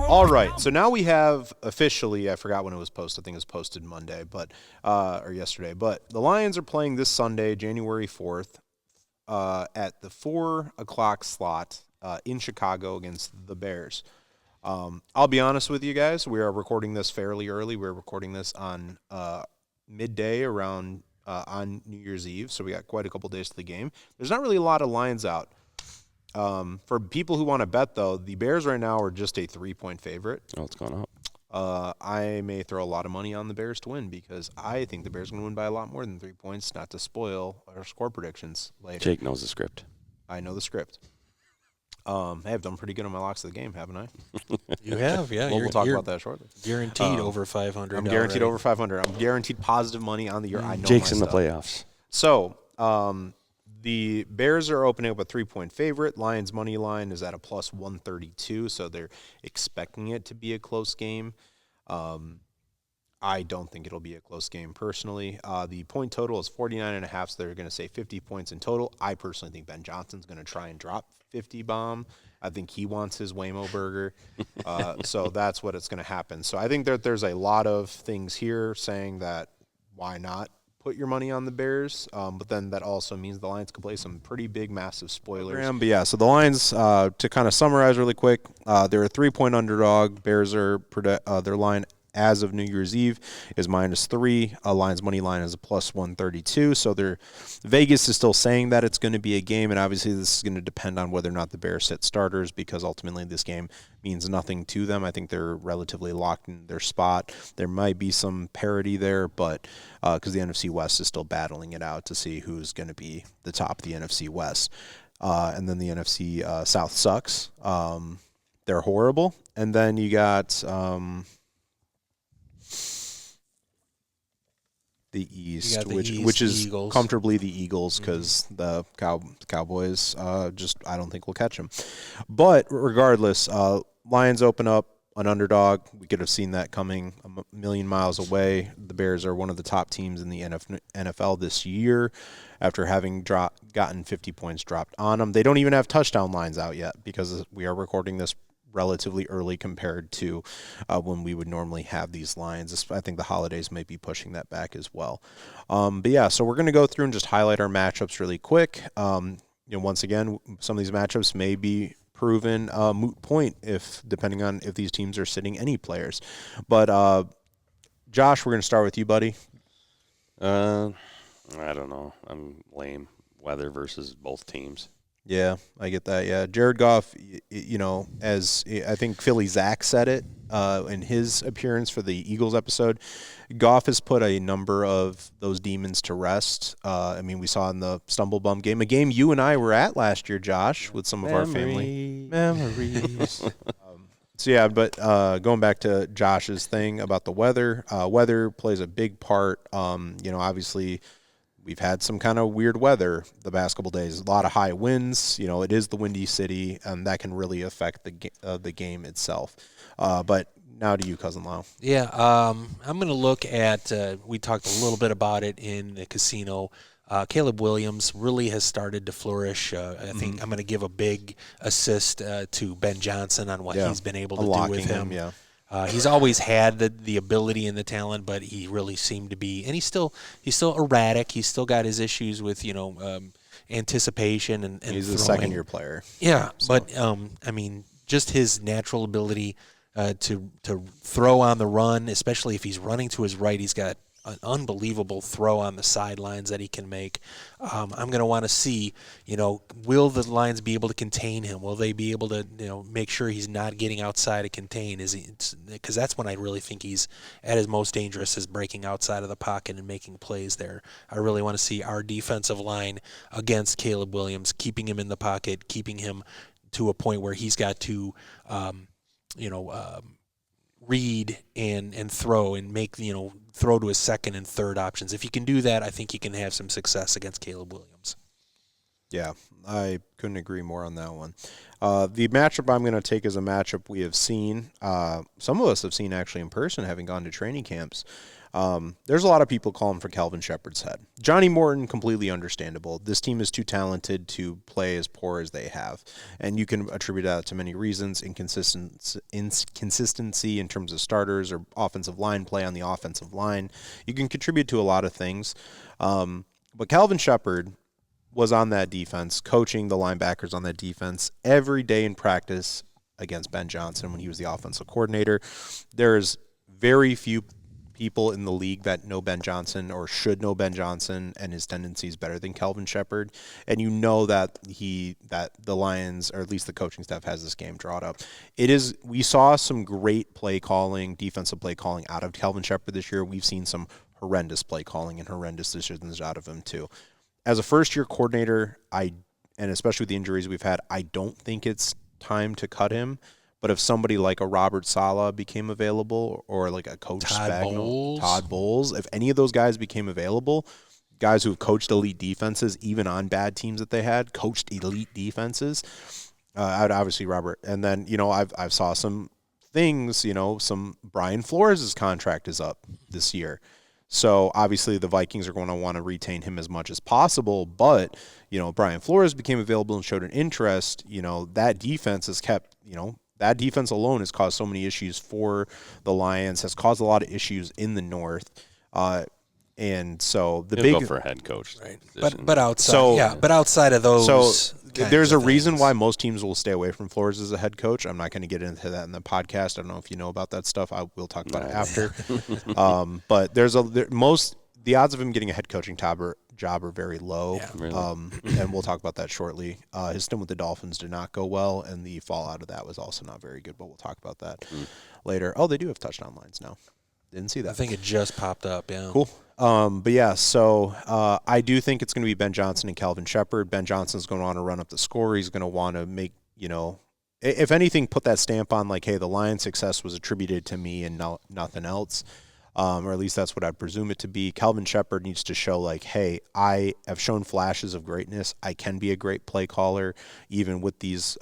All right, so now we have officially, I forgot when it was posted, I think it was posted Monday, or yesterday, but the Lions are playing this Sunday, January 4th, at the 4 o'clock slot in Chicago against the Bears. I'll be honest with you guys, we are recording this fairly early. We're recording this on midday around on New Year's Eve, so we got quite a couple days to the game. There's not really a lot of lines out. For people who want to bet, though, the Bears right now are just a 3-point favorite. Oh, it's gone up. I may throw a lot of money on the Bears to win, because I think the Bears are going to win by a lot more than 3 points, not to spoil our score predictions later. Jake knows the script. I know the script. I've done pretty good on my locks of the game, haven't I? You have, yeah. We'll talk about that shortly. Guaranteed over 500. I'm guaranteed over 500. I'm guaranteed positive money on the year. I know Jake's my in the stuff. playoffs. So, the Bears are opening up a 3-point favorite. Lions money line is at a plus 132, so they're expecting it to be a close game. I don't think it'll be a close game personally. The point total is 49.5, so they're going to say 50 points in total. I personally think Ben Johnson's going to try and drop 50 bomb. I think he wants his Waymo burger. So that's what it's going to happen. So I think that there's a lot of things here saying that why not put your money on the Bears, but then that also means the Lions can play some pretty big, massive spoilers. But yeah, so the Lions, to kind of summarize really quick, they're a 3-point underdog. Bears are their line as of New Year's Eve is -3. Lions money line is a plus 132. So Vegas is still saying that it's going to be a game, and obviously this is going to depend on whether or not the Bears sit starters, because ultimately this game means nothing to them. I think they're relatively locked in their spot. There might be some parity there, but because the NFC West is still battling it out to see who's going to be the top of the NFC West. And then the NFC South sucks. They're horrible. And then you got the East, which is Eagles. Comfortably the Eagles, because the Cowboys I don't think will catch them. But regardless, Lions open up an underdog. We could have seen that coming a million miles away. The Bears are one of the top teams in the NFL this year after having gotten 50 points dropped on them. They don't even have touchdown lines out yet, because we are recording this relatively early compared to when we would normally have these lines. I think the holidays might be pushing that back as well. But yeah, so we're going to go through and just highlight our matchups really quick. Once again, some of these matchups may be proven moot point depending on if these teams are sitting any players. But Josh, we're going to start with you, buddy. I don't know. I'm lame. Weather versus both teams. Yeah, I get that. Yeah, Jared Goff, as I think Philly Zach said it in his appearance for the Eagles episode, Goff has put a number of those demons to rest. We saw in the Stumble Bum game, a game you and I were at last year, Josh, with some of our family. Memories. So, yeah, but going back to Josh's thing about the weather, weather plays a big part. Obviously, we've had some kind of weird weather the past couple days. A lot of high winds. It is the Windy City, and that can really affect the game itself. But now to you, Cousin Lyle. Yeah, I'm going to look at we talked a little bit about it in the casino. Caleb Williams really has started to flourish. I think I'm going to give a big assist to Ben Johnson on what he's been able to do with him. Yeah. He's always had the ability and the talent, but he really seemed to be, and he's still erratic. He's still got his issues with anticipation and he's throwing. a second-year player. Yeah, so. But just his natural ability to throw on the run, especially if he's running to his right. He's got an unbelievable throw on the sidelines that he can make. I'm going to want to see, will the Lions be able to contain him? Will they be able to, make sure he's not getting outside of contain? Because that's when I really think he's at his most dangerous, is breaking outside of the pocket and making plays there. I really want to see our defensive line against Caleb Williams, keeping him in the pocket, keeping him to a point where he's got to, read and throw and make, throw to his second and third options. If you can do that, I think you can have some success against Caleb Williams. Yeah, I couldn't agree more on that one. The matchup I'm going to take is a matchup we have seen. Some of us have seen actually in person, having gone to training camps. There's a lot of people calling for Calvin Shepard's head. Johnny Morton, completely understandable. This team is too talented to play as poor as they have. And you can attribute that to many reasons: inconsistency in terms of starters or offensive line play on the offensive line. You can contribute to a lot of things. But Calvin Shepard was on that defense, coaching the linebackers on that defense every day in practice against Ben Johnson when he was the offensive coordinator. There's very few people in the league that know Ben Johnson or should know Ben Johnson and his tendencies better than Calvin Shepard. And that the Lions, or at least the coaching staff, has this game drawn up. We saw some great play calling, defensive play calling out of Calvin Shepard this year. We've seen some horrendous play calling and horrendous decisions out of him too. As a first-year coordinator, and especially with the injuries we've had, I don't think it's time to cut him. But if somebody like a Robert Saleh became available, or like a Coach Spagnuolo, Todd Bowles, if any of those guys became available, guys who have coached elite defenses, even on bad teams that they had, coached elite defenses, I'd obviously Robert. And then, I've saw some things, some Brian Flores' contract is up this year. So obviously the Vikings are going to want to retain him as much as possible. But, Brian Flores became available and showed an interest. That defense has kept, that defense alone has caused so many issues for the Lions, has caused a lot of issues in the North. And so He'll go for a head coach. Right. But outside of those. There's a reason why most teams will stay away from Flores as a head coach. I'm not going to get into that in the podcast. I don't know if you know about that stuff. We'll talk about it after. But the odds of him getting a head coaching job are very low. Yeah. Really? And we'll talk about that shortly. His stint with the Dolphins did not go well, and the fallout of that was also not very good, but we'll talk about that later. Oh, they do have touchdown lines now. Didn't see that. I think it just popped up, yeah. Cool. But yeah, so I do think it's going to be Ben Johnson and Calvin Shepard. Ben Johnson's going to want to run up the score. He's going to want to make, if anything, put that stamp on like, hey, the Lions' success was attributed to me and nothing else. Or at least that's what I'd presume it to be. Calvin Shepard needs to show like, hey, I have shown flashes of greatness. I can be a great play caller, even with these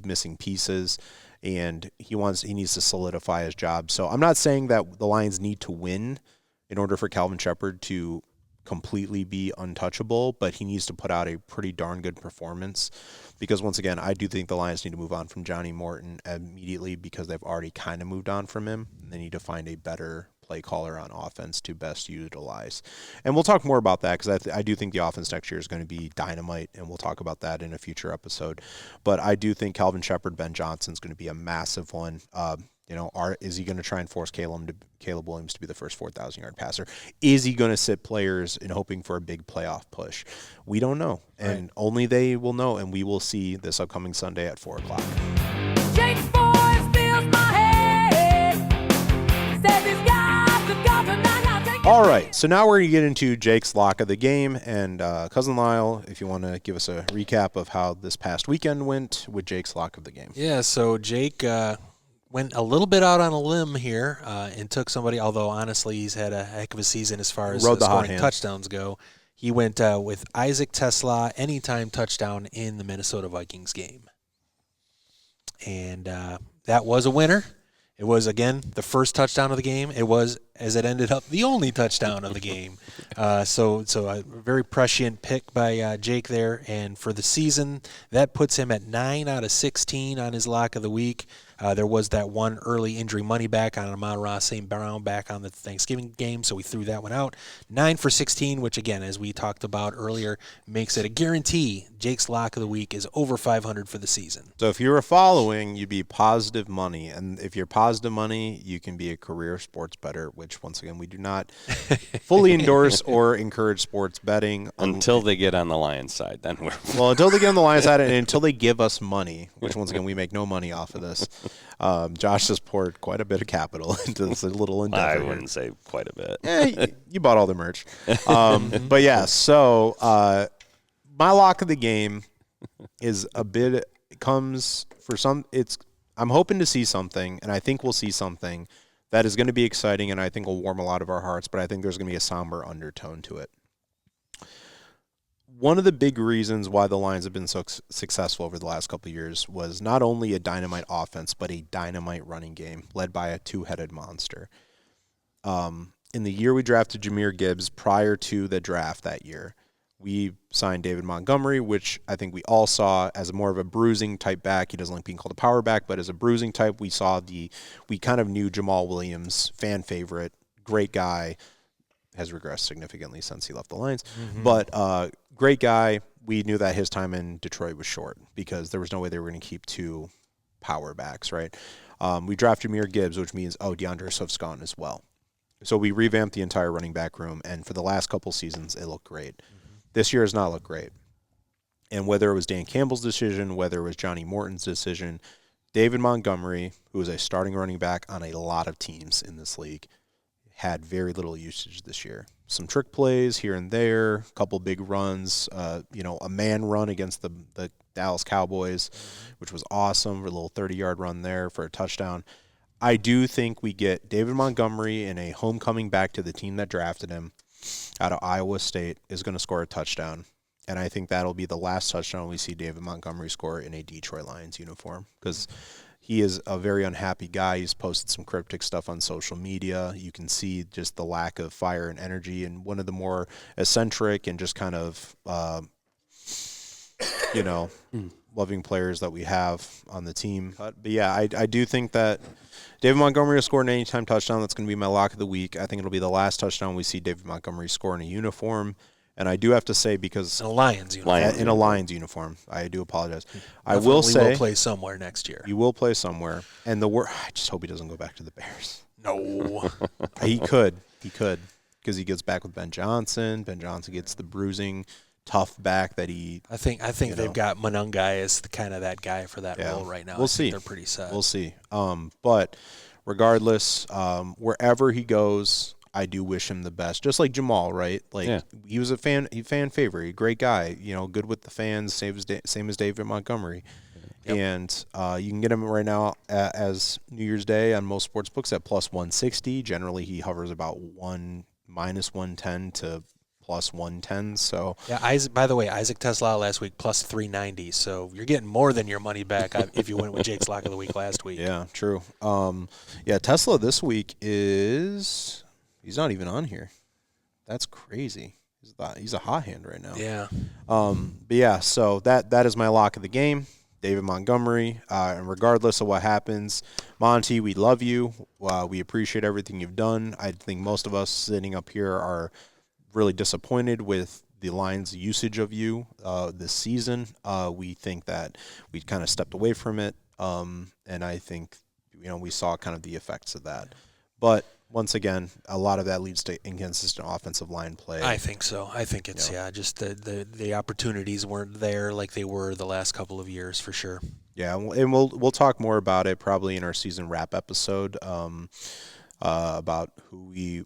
missing pieces. And he needs to solidify his job. So I'm not saying that the Lions need to win in order for Calvin Shepard to completely be untouchable, but he needs to put out a pretty darn good performance, because once again, I do think the Lions need to move on from Johnny Morton immediately, because they've already kind of moved on from him, and they need to find a better play caller on offense to best utilize. And we'll talk more about that, because I do think the offense next year is going to be dynamite, and we'll talk about that in a future episode. But I do think Calvin Shepard, Ben Johnson is going to be a massive one. Is he going to try and force Caleb Williams to be the first 4,000-yard passer? Is he going to sit players in hoping for a big playoff push? We don't know, and only they will know, and we will see this upcoming Sunday at 4 o'clock. Jake's voice fills my head. Said this guy's the government. All right, so now we're going to get into Jake's lock of the game, and Cousin Lyle, if you want to give us a recap of how this past weekend went with Jake's lock of the game. Yeah, so Jake went a little bit out on a limb here and took somebody, although honestly he's had a heck of a season as far as scoring touchdowns go. He went with Isaac Tesla, anytime touchdown in the Minnesota Vikings game. And that was a winner. It was, again, the first touchdown of the game. It was, as it ended up, the only touchdown of the game. So a very prescient pick by Jake there. And for the season, that puts him at 9 out of 16 on his lock of the week. There was that one early injury money back on Amon-Ra St. Brown back on the Thanksgiving game, so we threw that one out. 9 for 16, which, again, as we talked about earlier, makes it a guarantee. Jake's lock of the week is over 500 for the season. So if you were following, you'd be positive money. And if you're positive money, you can be a career sports bettor, which, once again, we do not fully endorse or encourage sports betting. Until they get on the Lions side, then we're Well, until they get on the Lions side and until they give us money, which, once again, we make no money off of this. Josh has poured quite a bit of capital into this little endeavor. I here. wouldn't say quite a bit. You bought all the merch. But yeah, so my lock of the game is comes for some, I'm hoping to see something, and I think we'll see something that is going to be exciting, and I think will warm a lot of our hearts, but I think there's going to be a somber undertone to it. One of the big reasons why the Lions have been so successful over the last couple of years was not only a dynamite offense, but a dynamite running game led by a two-headed monster. In the year we drafted Jahmyr Gibbs, prior to the draft that year, we signed David Montgomery, which I think we all saw as more of a bruising type back. He doesn't like being called a power back, but as a bruising type, we kind of knew Jamal Williams, fan favorite, great guy, has regressed significantly since he left the Lions. Mm-hmm. But great guy. We knew that his time in Detroit was short because there was no way they were going to keep two power backs, right? We drafted Jahmyr Gibbs, which means, DeAndre Swift's gone as well. So we revamped the entire running back room, and for the last couple seasons, it looked great. Mm-hmm. This year has not looked great. And whether it was Dan Campbell's decision, whether it was Johnny Morton's decision, David Montgomery, who is a starting running back on a lot of teams in this league, had very little usage this year. Some trick plays here and there, a couple big runs, a man run against the Dallas Cowboys, which was awesome, a little 30-yard run there for a touchdown. I do think we get David Montgomery in a homecoming back to the team that drafted him out of Iowa State is going to score a touchdown. And I think that'll be the last touchdown we see David Montgomery score in a Detroit Lions uniform because he is a very unhappy guy. He's posted some cryptic stuff on social media. You can see just the lack of fire and energy and one of the more eccentric and just kind of, loving players that we have on the team. But yeah, I do think that David Montgomery will score an anytime touchdown. That's going to be my lock of the week. I think it'll be the last touchdown we see David Montgomery score in a uniform. And I do have to say, because in a Lions uniform. In a Lions uniform. I do apologize. I will say will play somewhere next year. You will play somewhere. And I just hope he doesn't go back to the Bears. No. He could. Because he gets back with Ben Johnson. Ben Johnson gets the bruising, tough back that he. I think they've got Monangai as kind of that guy for that role right now. We'll see. They're pretty set. We'll see. But regardless, wherever he goes, I do wish him the best. Just like Jamal, right? He was a fan favorite, a great guy. Good with the fans, same as David Montgomery. Yep. And you can get him right now as New Year's Day on most sports books at plus 160. Generally, he hovers about minus 110 to plus 110. So yeah, by the way, Isaac Tesla last week plus 390. So you're getting more than your money back if you went with Jake's lock of the week last week. Yeah, true. Tesla this week he's not even on here. That's crazy. He's a hot hand right now. Yeah. But yeah, so that is my lock of the game, David Montgomery. And regardless of what happens, Monty, we love you. We appreciate everything you've done. I think most of us sitting up here are really disappointed with the Lions' usage of you this season. We think that we kind of stepped away from it, and I think we saw kind of the effects of that. But once again, a lot of that leads to inconsistent offensive line play. I think so. I think it's just the opportunities weren't there like they were the last couple of years for sure. Yeah, and we'll talk more about it probably in our season wrap episode about who we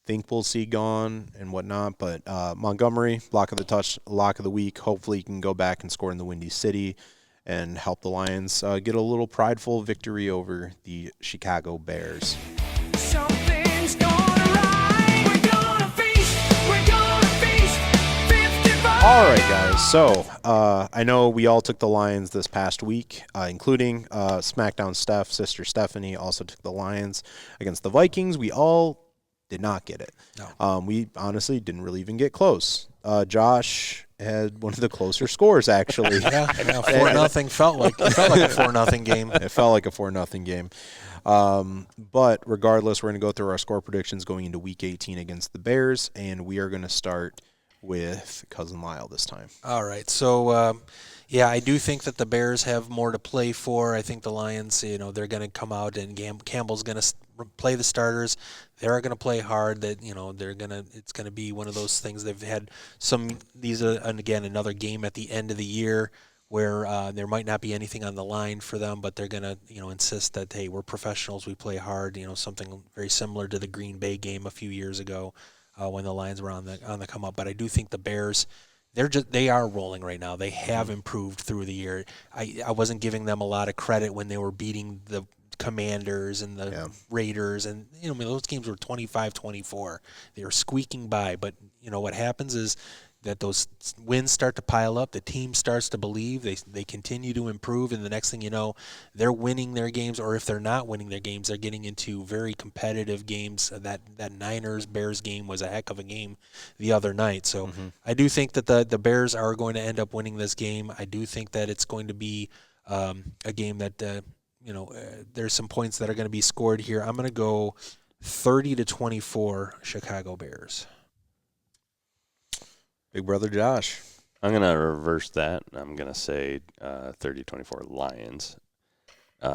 think we'll see gone and whatnot. But Montgomery, lock of the week. Hopefully he can go back and score in the Windy City and help the Lions get a little prideful victory over the Chicago Bears. Something's gonna rise. We're gonna feast. We're gonna feast. 55. All right, guys. So I know we all took the Lions this past week, including SmackDown Steph, sister Stephanie, also took the Lions against the Vikings. We all Did not get it. No. We honestly didn't really even get close. Josh had one of the closer scores, actually. Yeah, 4-0 felt like a 4-0 game. It felt like a 4-0 game. But regardless, we're going to go through our score predictions going into Week 18 against the Bears, and we are going to start with Cousin Lyle this time. All right. So, I do think that the Bears have more to play for. I think the Lions, they're going to come out and Campbell's going to play the starters. They're going to play hard. That it's going to be one of those things. They've had and again, another game at the end of the year where there might not be anything on the line for them, but they're going to, insist that, hey, we're professionals, we play hard, something very similar to the Green Bay game a few years ago when the Lions were on the come up. But I do think the Bears, they are rolling right now. They have improved through the year. I wasn't giving them a lot of credit when they were beating the Commanders and the Raiders, and those games were 25-24. They were squeaking by, but what happens is that those wins start to pile up. The team starts to believe. They continue to improve, and the next thing you know, they're winning their games, or if they're not winning their games, they're getting into very competitive games. That Niners-Bears game was a heck of a game the other night. So I do think that the Bears are going to end up winning this game. I do think that it's going to be a game that there's some points that are going to be scored here. I'm going to go 30-24 Chicago Bears. Big brother Josh. I'm going to reverse that. I'm going to say 30-24 Lions,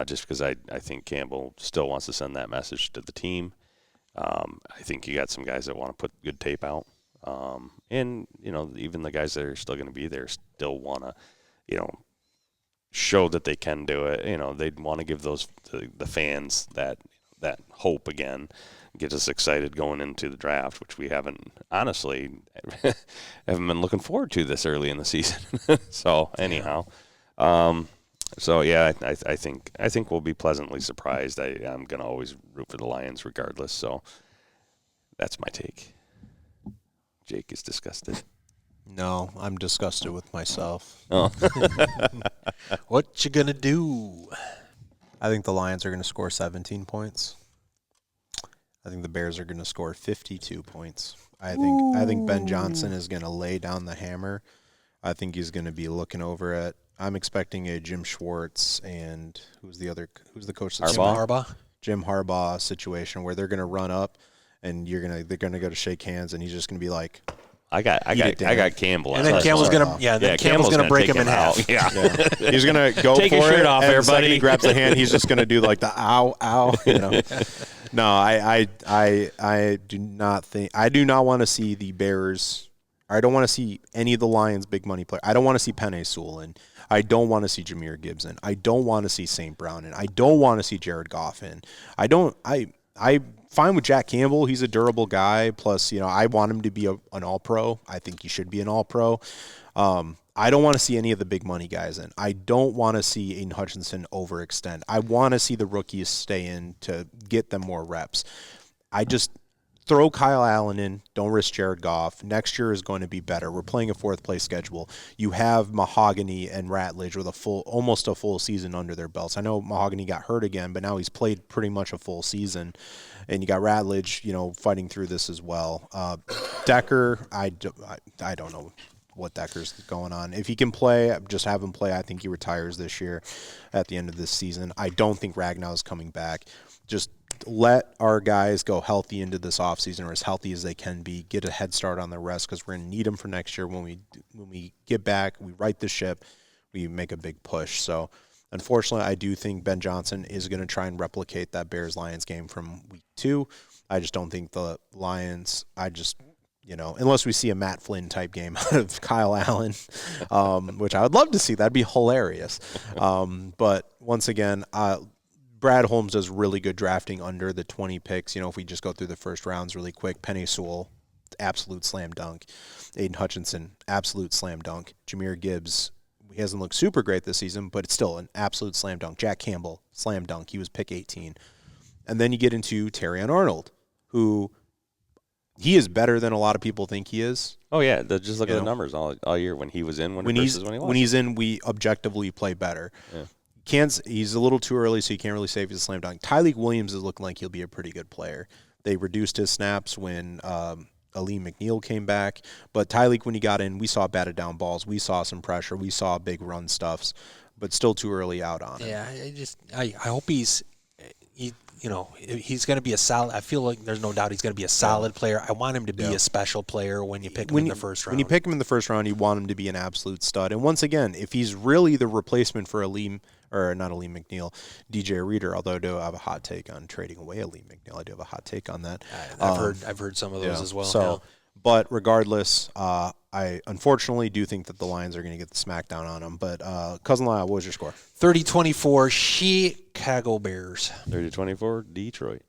just because I think Campbell still wants to send that message to the team. I think you got some guys that want to put good tape out. And, even the guys that are still going to be there still want to, show that they can do it. They'd want to give the fans that hope again, get us excited going into the draft, which we haven't been looking forward to this early in the season. So anyhow, I think we'll be pleasantly surprised. I'm gonna always root for the Lions regardless. So that's my take. Jake is disgusted. No, I'm disgusted with myself. Oh. What you gonna do? I think the Lions are going to score 17 points. I think the Bears are going to score 52 points. I think Ben Johnson is going to lay down the hammer. I think he's going to be looking over at. I'm expecting a Jim Schwartz and who's the coach? Jim Harbaugh situation where they're going to run up and they're going to go to shake hands and he's just going to be like, I got Campbell. And then Campbell's gonna break him in half. Yeah. He's gonna go take for your shirt it, off and there, the second buddy. he grabs the hand, he's just gonna do like the ow. No, I do not want to see the Bears. I don't want to see any of the Lions' big money players. I don't want to see Penei Sewell in. I don't want to see Jameer Gibbs in. I don't want to see St. Brown in. I don't want to see Jared Goff in. I fine with Jack Campbell. He's a durable guy. Plus, I want him to be an all-pro. I think he should be an all-pro. I don't want to see any of the big money guys in. I don't want to see Aiden Hutchinson overextend. I want to see the rookies stay in to get them more reps. I just throw Kyle Allen in. Don't risk Jared Goff. Next year is going to be better. We're playing a fourth-place schedule. You have Mahogany and Ratledge with almost a full season under their belts. I know Mahogany got hurt again, but now he's played pretty much a full season. And you got Ratledge, fighting through this as well. Decker, I don't know what Decker's going on. If he can play, just have him play. I think he retires this year at the end of this season. I don't think Ragnow's coming back. Just let our guys go healthy into this offseason, or as healthy as they can be, get a head start on the rest, because we're going to need them for next year. When we get back, we right the ship, we make a big push. So unfortunately, I do think Ben Johnson is going to try and replicate that Bears-Lions game from week 2. I just don't think the Lions, unless we see a Matt Flynn type game out of Kyle Allen, which I would love to see. That'd be hilarious. But once again, Brad Holmes does really good drafting under the 20 picks. If we just go through the first rounds really quick, Penei Sewell, absolute slam dunk. Aiden Hutchinson, absolute slam dunk. Jameer Gibbs, he hasn't looked super great this season, but it's still an absolute slam dunk. Jack Campbell, slam dunk. He was pick 18. And then you get into Terrion Arnold, who he is better than a lot of people think he is. Oh, yeah. Just look at the numbers all year when he was in, when he was. When he's in, we objectively play better. Yeah. He's a little too early, so you can't really say if he's a slam dunk. Tyleik Williams is looking like he'll be a pretty good player. They reduced his snaps when Ali McNeil came back. But Tyleek, when he got in, we saw batted down balls. We saw some pressure. We saw big run stuffs, but still too early out on it. Yeah, I hope he's going to be a solid. I feel like there's no doubt he's going to be a solid player. I want him to be a special player when you pick him in the first round. When you pick him in the first round, you want him to be an absolute stud. And once again, if he's really the replacement for not Ali McNeil, DJ Reader, although I do have a hot take on trading away Ali McNeil. I do have a hot take on that. I've heard some of those as well. So, but regardless, I unfortunately do think that the Lions are going to get the smackdown on them. But Cousin Lyle, what was your score? 30-24 Chicago Bears. 30-24 Detroit.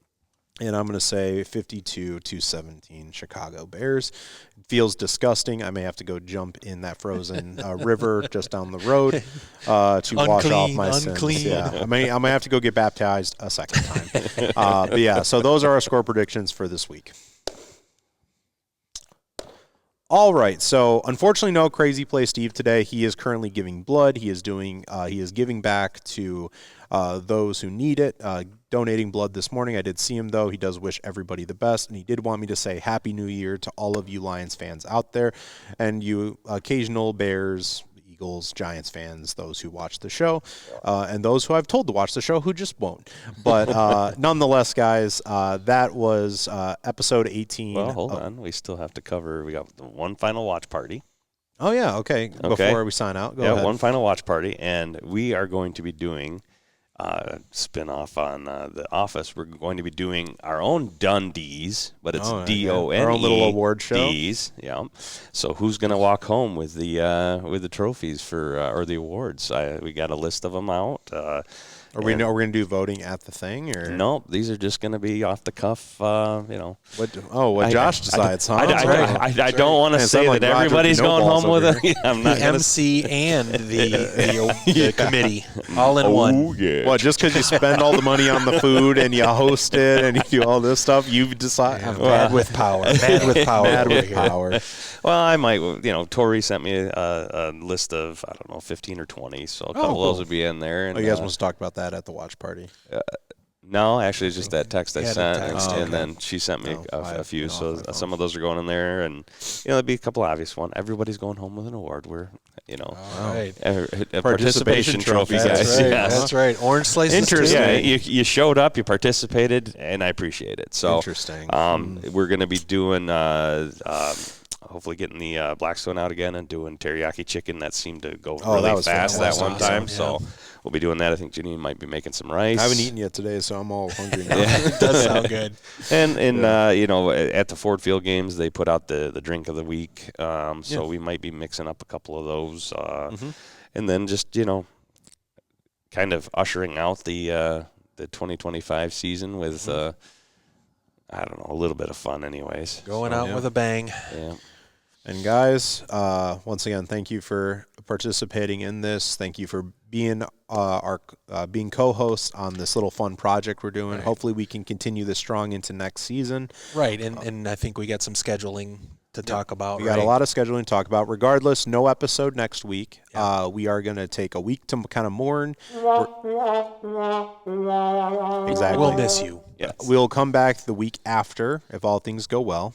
And I'm going to say 52-17 Chicago Bears. It feels disgusting. I may have to go jump in that frozen river just down the road to wash off my sins. Yeah, I may have to go get baptized a second time. But yeah, so those are our score predictions for this week. All right, so unfortunately, no Crazy Play Steve today. He is currently giving blood. He is giving back to those who need it, donating blood this morning. I did see him, though. He does wish everybody the best, and he did want me to say Happy New Year to all of you Lions fans out there, and you occasional Bears, Eagles, Giants fans, those who watch the show, and those who I've told to watch the show who just won't. But nonetheless, guys, that was episode 18. Well, hold on. We still have to cover. We got one final watch party. Oh, yeah. Okay. Before we sign out, go ahead. One final watch party, and we are going to be doing spin-off on The Office. We're going to be doing our own Dundies, but it's D-O-N-E. Our own little award show. D's, yeah. So who's going to walk home with the trophies or the awards? We got a list of them out. Are we going to do voting at the thing, or nope? These are just going to be off the cuff. What Josh decides, huh? I don't want to say that everybody's going home with it. I'm not the MC and the committee all in one. Yeah. What? Just because you spend all the money on the food and you host it and you do all this stuff, you decide. Bad with power. Bad with power. Bad with power. Well, I might. Tori sent me a list of 15 or 20, so a couple of those would be in there. And, you guys want to talk about that at the watch party? No, actually, it's just that text I sent, and then she sent me a few. So some of those are going in there, and there'll be a couple obvious ones. Everybody's going home with an award. We're a participation trophy, guys. That's right. Yes. That's right. Orange slices. Interesting. Yeah, you showed up, you participated, and I appreciate it. So interesting. We're going to be doing. Hopefully getting the Blackstone out again and doing teriyaki chicken. That seemed to go really fast that one time. Yeah. So we'll be doing that. I think Janine might be making some rice. I haven't eaten yet today, so I'm all hungry now. It does sound good. And at the Ford Field games, they put out the drink of the week. So we might be mixing up a couple of those. And then just, kind of ushering out the 2025 season with, I don't know, a little bit of fun anyways. Going out with a bang. Yeah. And guys, once again, thank you for participating in this. Thank you for being being co-hosts on this little fun project we're doing. Right. Hopefully we can continue this strong into next season. Right, and I think we got some scheduling to talk about. We got a lot of scheduling to talk about. Regardless, no episode next week. Yeah. We are going to take a week to kind of mourn. Exactly. We'll miss you. Yes. We'll come back the week after if all things go well.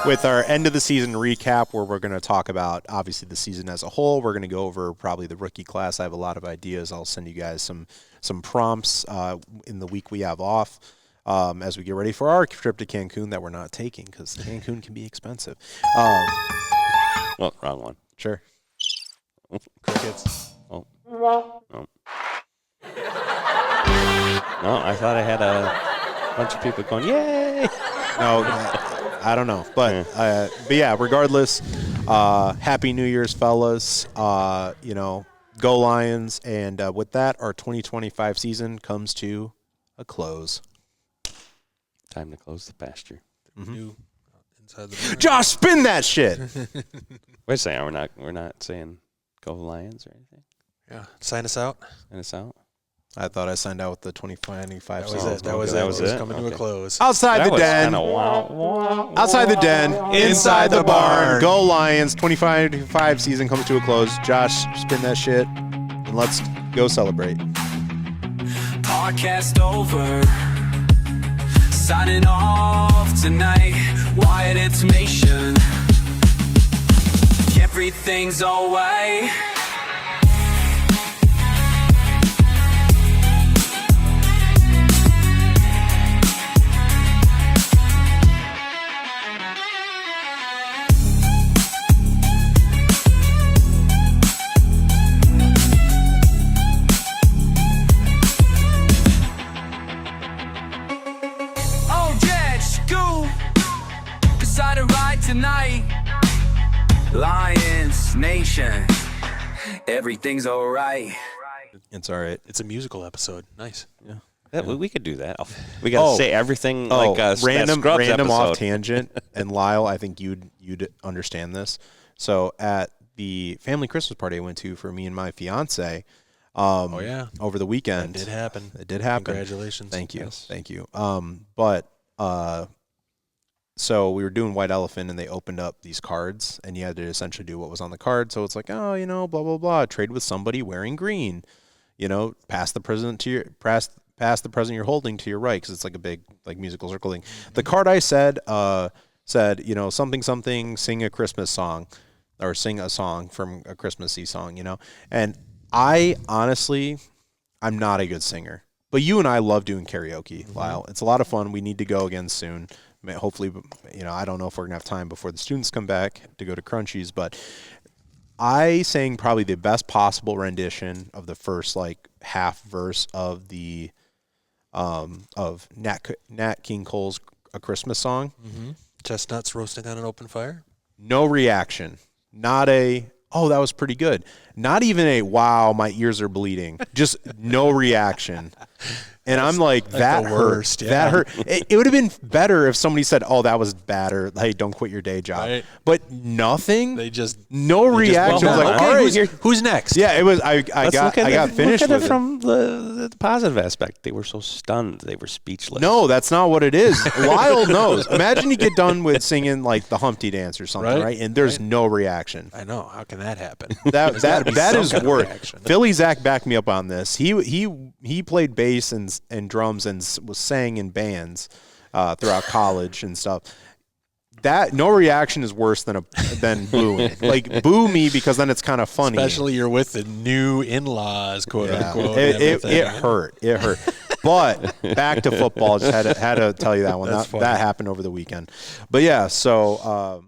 With our end of the season recap, where we're going to talk about obviously the season as a whole. We're going to go over probably the rookie class. I have a lot of ideas. I'll send you guys some prompts in the week we have off as we get ready for our trip to Cancun that we're not taking because Cancun can be expensive. Well, wrong one. Sure. Crickets. Oh. No, I thought I had a bunch of people going, yay! No, I don't know. But yeah, regardless, Happy New Year's, fellas. Go Lions. And with that, our 2025 season comes to a close. Time to close the pasture. Inside the Josh, spin that shit. Wait a second. We're not saying go Lions or anything? Yeah. Sign us out. Sign us out? I thought I signed out with the 2025 season. That was it. That was it. Coming to a close. Outside the den. Outside the den. Inside the barn. Go Lions. 2025 season comes to a close. Josh, spin that shit. And let's go celebrate. Podcast over. Signing off tonight, Wyatt Intimation. Everything's alright. Oh, Jet, school. Decided right tonight. Lions Nation. Everything's alright. It's all right. It's a musical episode. Nice. Yeah, we could do that. We got to say everything like that random Scrubs off episode. tangent. And Lyle, I think you'd understand this. So at the family Christmas party I went to for me and my fiance, over the weekend, That did happen. It did happen. Congratulations. Thank you. Yes. Thank you. So we were doing White Elephant, and they opened up these cards, and you had to essentially do what was on the card. So it's like, blah blah blah. Trade with somebody wearing green. Pass the present you're holding to your right, because it's like a big musical circle thing. The card I said something, sing a Christmas song, or sing a song from a Christmassy song. And I honestly, I'm not a good singer. But you and I love doing karaoke, Lyle. It's a lot of fun. We need to go again soon. Hopefully, I don't know if we're going to have time before the students come back to go to Crunchies, but I sang probably the best possible rendition of the first half verse of the of Nat King Cole's A Christmas Song. Mm-hmm. Chestnuts roasting on an open fire. No reaction. Not a, oh, that was pretty good. Not even a, wow, my ears are bleeding. Just no reaction. And I'm like, that hurt. Worst, yeah. That hurt. It would have been better if somebody said, oh, that was bad, or hey, don't quit your day job. Right. But nothing. No just reaction. went I was like, on. all right, Who's next? yeah, it was. I got finished look at with it from the positive aspect. They were so stunned. They were speechless. No, that's not what it is. Lyle knows. Imagine you get done with singing the Humpty Dance or something, right? And there's no reaction. I know. How can that happen? That is some work. reaction. Philly Zach backed me up on this. He played bass and drums and was sang in bands throughout college and stuff. That no reaction is worse than booing. Boo me, because then it's kind of funny. Especially you're with the new in-laws, quote unquote. It hurt. It hurt. But back to football. Just had to tell you that one. That happened over the weekend. But yeah, so